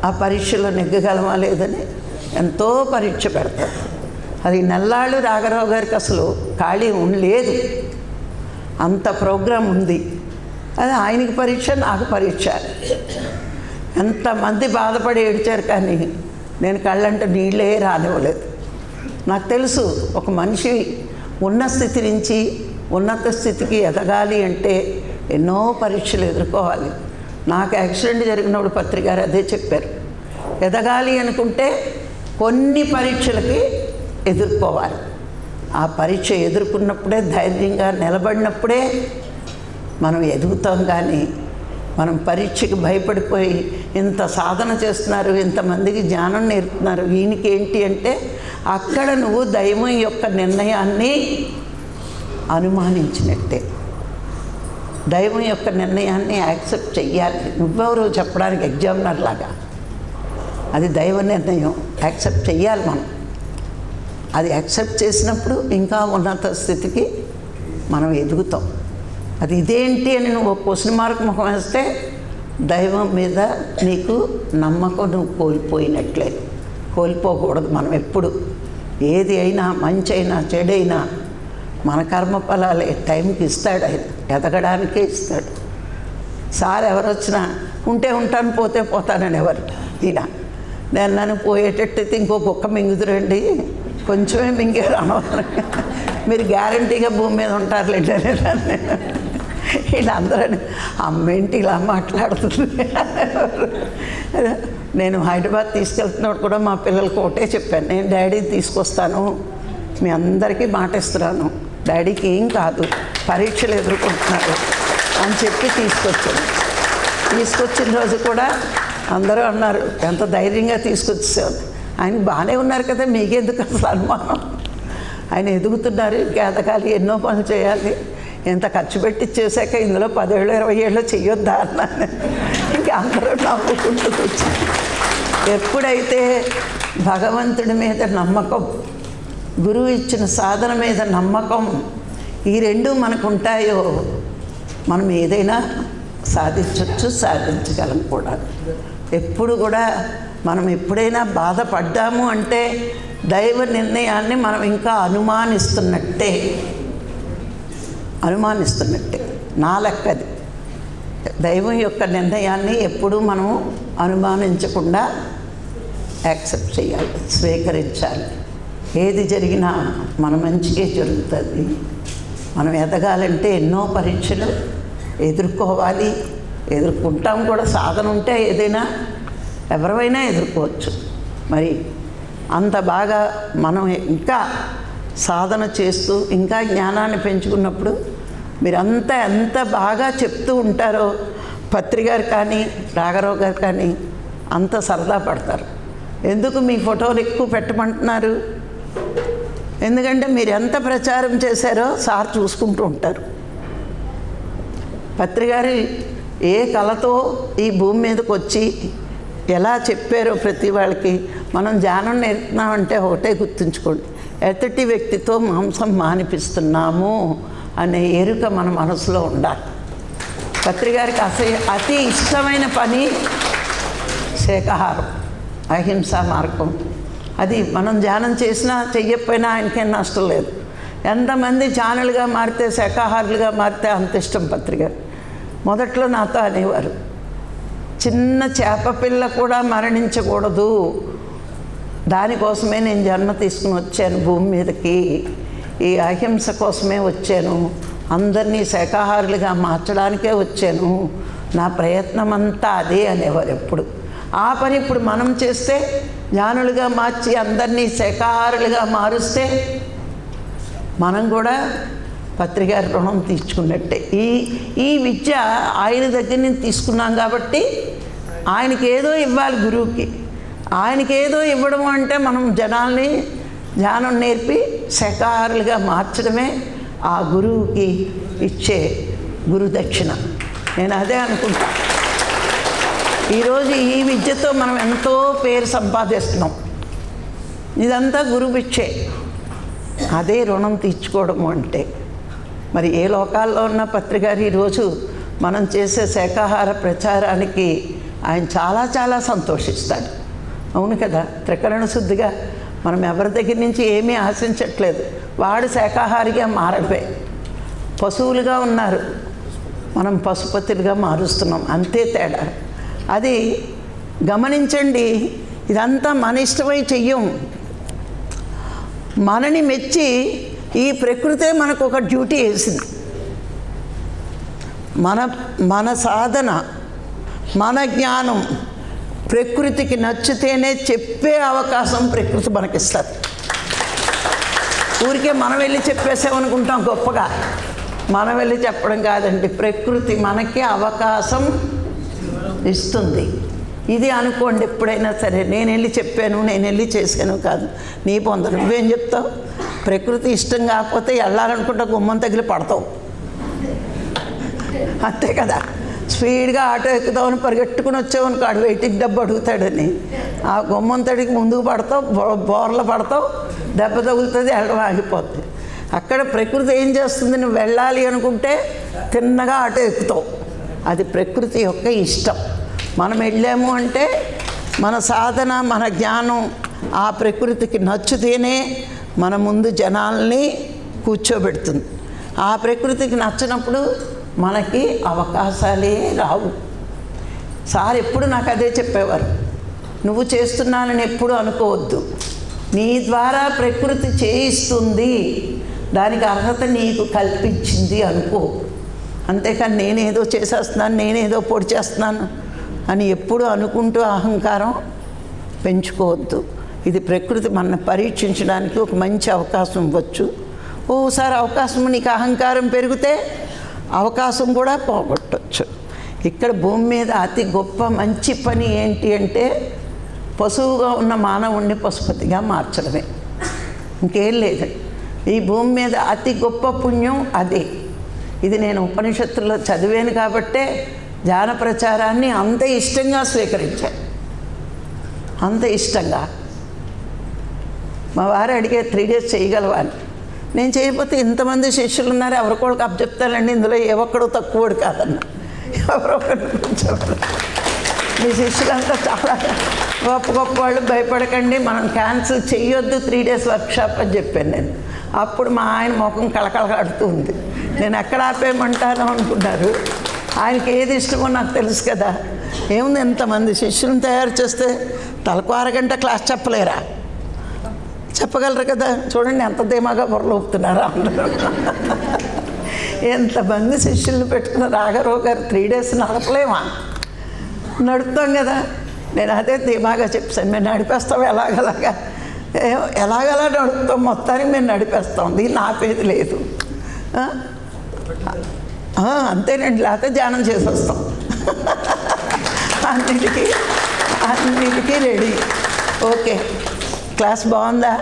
ఆ పరీక్షలో నెగ్గగలమా లేదని ఎంతో పరీక్ష పెడతారు. అది నెల్లాళ్ళు రాఘరావు గారికి అసలు ఖాళీ లేదు, అంత ప్రోగ్రాం ఉంది. అది ఆయనకి పరీక్ష, నాకు పరీక్ష. ఎంతమంది బాధపడి ఏడ్చారు, కానీ నేను కళ్ళంటే నీళ్ళే రానివ్వలేదు. నాకు తెలుసు ఒక మనిషి ఉన్న స్థితి నుంచి ఉన్నత స్థితికి ఎదగాలి అంటే ఎన్నో పరీక్షలు ఎదుర్కోవాలి. నాకు యాక్సిడెంట్ జరిగినప్పుడు పత్రిక గారు అదే చెప్పారు. ఎదగాలి అనుకుంటే కొన్ని పరీక్షలకి ఎదుర్కోవాలి. ఆ పరీక్ష ఎదుర్కొన్నప్పుడే, ధైర్యంగా నిలబడినప్పుడే మనం ఎదుగుతాం. కానీ మనం పరీక్షకి భయపడిపోయి ఇంత సాధన చేస్తున్నారు, ఇంతమందికి జ్ఞానం నేర్పుతున్నారు, ఈయనకి ఏంటి అంటే అక్కడ నువ్వు దైవం యొక్క నిర్ణయాన్ని అనుమానించినట్టే. దైవం యొక్క నిర్ణయాన్ని యాక్సెప్ట్ చెయ్యాలి. నువ్వెవరు చెప్పడానికి ఎగ్జామినర్ లాగా. అది దైవ నిర్ణయం, యాక్సెప్ట్ చెయ్యాలి మనం. అది యాక్సెప్ట్ చేసినప్పుడు ఇంకా ఉన్నత స్థితికి మనం ఎదుగుతాం. అది ఇదేంటి అని నువ్వు క్వశ్చన్ మార్క్ ముఖం వేస్తే దైవం మీద నీకు నమ్మకం నువ్వు కోల్పోయినట్లే. కోల్పోకూడదు. మనం ఎప్పుడు ఏది అయినా, మంచి అయినా చెడైనా మన కర్మఫలాలే టైంకి ఇస్తాడు. ఆయన ఎదగడానికే ఇస్తాడు. సార్ ఎవరు వచ్చినా ఉంటే ఉంటాను, పోతే పోతానని ఎవరు ఈయన. నన్ను పోయేటట్టయితే ఇంకో కుక్క మింగుదురండి, కొంచెమే మింగారు అనవసరంగా, మీరు గ్యారంటీగా భూమి మీద ఉంటారులేండి అని వీళ్ళందరూ అమ్మేంటి ఇలా మాట్లాడుతుంది. నేను హైదరాబాద్ తీసుకెళ్తున్నప్పుడు కూడా మా పిల్లలకి ఒకటే చెప్పాను, నేను డాడీని తీసుకొస్తాను, మీ అందరికీ మాట ఇస్తున్నాను, డాడీకి ఏం కాదు, పరీక్షలు ఎదుర్కొంటున్నారు అని చెప్పి తీసుకొచ్చిన రోజు కూడా అందరూ అన్నారు ఎంత ధైర్యంగా తీసుకొచ్చేసావు. ఆయన బాగానే ఉన్నారు కదా, మీకెందుకు అసలు అనుమానం, ఆయన ఎదుగుతున్నారు, ఇంకా ఎదగాలి, ఎన్నో పనులు చేయాలి, ఎంత ఖర్చు పెట్టి చేశాక ఇందులో 10 ఏళ్ళు 20 ఏళ్ళు చెయ్యొద్దా అన్నాను. ఇంకా అందరూ నవ్వుకుంటూ వచ్చారు. ఎప్పుడైతే భగవంతుడి మీద నమ్మకం, గురువు ఇచ్చిన సాధన మీద నమ్మకం, ఈ రెండు మనకు ఉంటాయో మనం ఏదైనా సాధించవచ్చు, సాధించగలం కూడా. ఎప్పుడు కూడా మనం ఎప్పుడైనా బాధపడ్డాము అంటే దైవ నిర్ణయాన్ని మనం ఇంకా అనుమానిస్తున్నట్టే. నా లెక్కది. దైవం యొక్క నిర్ణయాన్ని ఎప్పుడూ మనం అనుమానించకుండా యాక్సెప్ట్ చేయాలి, స్వీకరించాలి. ఏది జరిగినా మన మంచిగా జరుగుతుంది. మనం ఎదగాలంటే ఎన్నో పరీక్షలు ఎదుర్కోవాలి, ఎదుర్కొంటాం కూడా. సాధన ఉంటే ఏదైనా ఎవరైనా ఎదుర్కోవచ్చు. మరి అంత బాగా మనం ఇంకా సాధన చేస్తూ ఇంకా జ్ఞానాన్ని పెంచుకున్నప్పుడు మీరంతా ఎంత బాగా చెప్తూ ఉంటారో పత్రి గారు కానీ రాఘరావు గారు కానీ అంత సరదా పడతారు. ఎందుకు మీ ఫోటోలు ఎక్కువ పెట్టమంటున్నారు? ఎందుకంటే మీరు ఎంత ప్రచారం చేశారో సార్ చూసుకుంటూ ఉంటారు. పత్రి గారు ఏ కళతో ఈ భూమి మీదకి వచ్చి ఎలా చెప్పారో ప్రతి వాళ్ళకి మనం ధ్యానం నేర్పుతున్నామంటే ఒకటే గుర్తుంచుకోండి, ఎతటి వ్యక్తితో మాంసం మానిపిస్తున్నాము అనే ఎరుక మన మనసులో ఉండాలి. పత్రి గారికి అతి ఇష్టమైన పని శాకాహారం, అహింసా మార్గం. అది మనం ధ్యానం చేసినా చెయ్యకపోయినా ఆయనకేం నష్టం లేదు. ఎంతమంది ఛానల్గా మారితే శాకాహారులుగా మారితే అంత ఇష్టం పత్రి గారు. మొదట్లో నాతో అనేవారు, చిన్న చేప పిల్ల కూడా మరణించకూడదు, దానికోసమే నేను జన్మ తీసుకుని వచ్చాను భూమి మీదకి, ఈ అహింస కోసమే వచ్చాను, అందరినీ శాకాహారులుగా మార్చడానికే వచ్చాను, నా ప్రయత్నం అంతా అదే అనేవారు ఎప్పుడు. ఆ పని ఇప్పుడు మనం చేస్తే జ్ఞానులుగా మార్చి అందరినీ శాకాహారులుగా మారుస్తే మనం కూడా పత్రికారి రుణం తీర్చుకున్నట్టే. ఈ విద్య ఆయన దగ్గర నుంచి తీసుకున్నాం కాబట్టి ఆయనకి ఏదో ఇవ్వాలి గురువుకి. ఆయనకి ఏదో ఇవ్వడం అంటే మనం జనాల్ని ధ్యానం నేర్పి శాకాహారులుగా మార్చడమే ఆ గురువుకి ఇచ్చే గురుదక్షిణ. నేను అదే అనుకుంటా. ఈరోజు ఈ విద్యతో మనం ఎంతో పేరు సంపాదిస్తున్నాం. ఇదంతా గురువిచ్చే. అదే రుణం తీర్చుకోవడము అంటే. మరి ఏ లోకాల్లో ఉన్న పత్రికారి ఈరోజు మనం చేసే శాకాహార ప్రచారానికి ఆయన చాలా చాలా సంతోషిస్తాడు. అవును కదా? త్రికరణ శుద్ధిగా మనం ఎవరి దగ్గర నుంచి ఏమీ ఆశించట్లేదు. వాడు శాకాహారిగా మారడమే. పశువులుగా ఉన్నారు, మనం పశుపతులుగా మారుస్తున్నాం, అంతే తేడా. అది గమనించండి. ఇదంతా మన ఇష్టమై చెయ్యం. మనని మెచ్చి ఈ ప్రకృతే మనకు ఒక డ్యూటీ వేసింది. మన సాధన, మన జ్ఞానం ప్రకృతికి నచ్చితేనే చెప్పే అవకాశం ప్రకృతి మనకిస్తుంది. ఊరికే మనం వెళ్ళి చెప్పేసామనుకుంటాం గొప్పగా. మనం వెళ్ళి చెప్పడం కాదండి, ప్రకృతి మనకి అవకాశం ఇస్తుంది. ఇది అనుకోండి ఎప్పుడైనా సరే. నేను వెళ్ళి చెప్పాను, నేను వెళ్ళి చేశాను కాదు. నీ పొందరు. నువ్వేం చెప్తావు? ప్రకృతి ఇష్టం కాకపోతే వెళ్ళాలనుకుంటా గుమ్మం తగిలి పడతావు, అంతే కదా. స్పీడ్గా ఆటో ఎక్కుతామని పరిగెట్టుకుని వచ్చావనుకో, ఆడు వెయిటింగ్ డబ్బు అడుగుతాడని ఆ గుమ్మం తడికి ముందుకు పడతావు, బోర్ల పడతావు, దెబ్బ తగులుతుంది, వెళ్ళడం ఆగిపోతుంది. అక్కడ ప్రకృతి ఏం చేస్తుంది? నువ్వు వెళ్ళాలి అనుకుంటే తిన్నగా ఆటో ఎక్కుతావు. అది ప్రకృతి యొక్క ఇష్టం. మనం వెళ్ళాము అంటే మన సాధన, మన జ్ఞానం ఆ ప్రకృతికి నచ్చితేనే మన ముందు జనాల్ని కూర్చోబెడుతుంది. ఆ ప్రకృతికి నచ్చినప్పుడు మనకి అవకాశాలే రావు. సార్ ఎప్పుడు నాకు అదే చెప్పేవారు, నువ్వు చేస్తున్నానని ఎప్పుడు అనుకోవద్దు. నీ ద్వారా ప్రకృతి చేయిస్తుంది, దానికి అర్హత నీకు కల్పించింది అనుకో. అంతేకాని నేనేదో చేసేస్తున్నాను, నేనేదో పొడి చేస్తున్నాను అని ఎప్పుడు అనుకుంటూ అహంకారం పెంచుకోవద్దు. ఇది ప్రకృతి మనల్ని పరీక్షించడానికి ఒక మంచి అవకాశం ఇవ్వచ్చు. ఓసారి అవకాశం నీకు అహంకారం పెరిగితే అవకాశం కూడా పోగొట్టవచ్చు. ఇక్కడ భూమి మీద అతి గొప్ప మంచి పని ఏంటి అంటే పశువుగా ఉన్న మానవుణ్ణి పశుపతిగా మార్చడమే, ఇంకేం లేదు. ఈ భూమి మీద అతి గొప్ప పుణ్యం అదే. ఇది నేను ఉపనిషత్తుల్లో చదివాను కాబట్టే ధ్యాన ప్రచారాన్ని అంత ఇష్టంగా స్వీకరించాను. అంత ఇష్టంగా. మా వారు అడిగే 3 days చేయగలవా అని. నేను చేయకపోతే ఇంతమంది శిష్యులు ఉన్నారు, ఎవరికొకరికి అప్పచెప్తానండి, ఇందులో ఏ ఒక్కడో తక్కువడు కాదన్న. ఎవరో ఒకరు మీ శిష్యులంతా చాలా గొప్ప గొప్ప వాళ్ళు, భయపడకండి, మనం క్యాన్సిల్ చెయ్యొద్దు 3 days వర్క్షాప్ అని చెప్పాను నేను. అప్పుడు మా ఆయన ముఖం కళకళలాడుతూ ఉంది. నేను ఎక్కడ ఆపేయమంటాను అనుకున్నారు. ఆయనకి ఏది ఇష్టమో నాకు తెలుసు కదా. ఏముంది, ఎంతమంది శిష్యులను తయారు చేస్తే తలకు 1 గంట క్లాస్ చెప్పలేరా? చెప్పగలరు కదా. చూడండి ఎంత ధీమాగా బొరలోపుతున్నారా అందరూ. ఎంతమంది శిష్యులను పెట్టుకున్న రాఘరావు గారు 3 days నడపలేమా? నడుపుతాం కదా. నేను అదే ధీమాగా చెప్పాను, మేము నడిపేస్తాం ఎలాగలా నడుపుతాం, మొత్తానికి మేము నడిపేస్తాం, దీన్ని ఆపేది లేదు. అంతేనండి, లేకపోతే ధ్యానం చేసి వస్తాం. అన్నిటికీ రెడీ. ఓకే, క్లాస్ బాగుందా?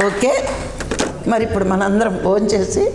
ఓకే, మరి ఇప్పుడు మనందరం భోంచేసి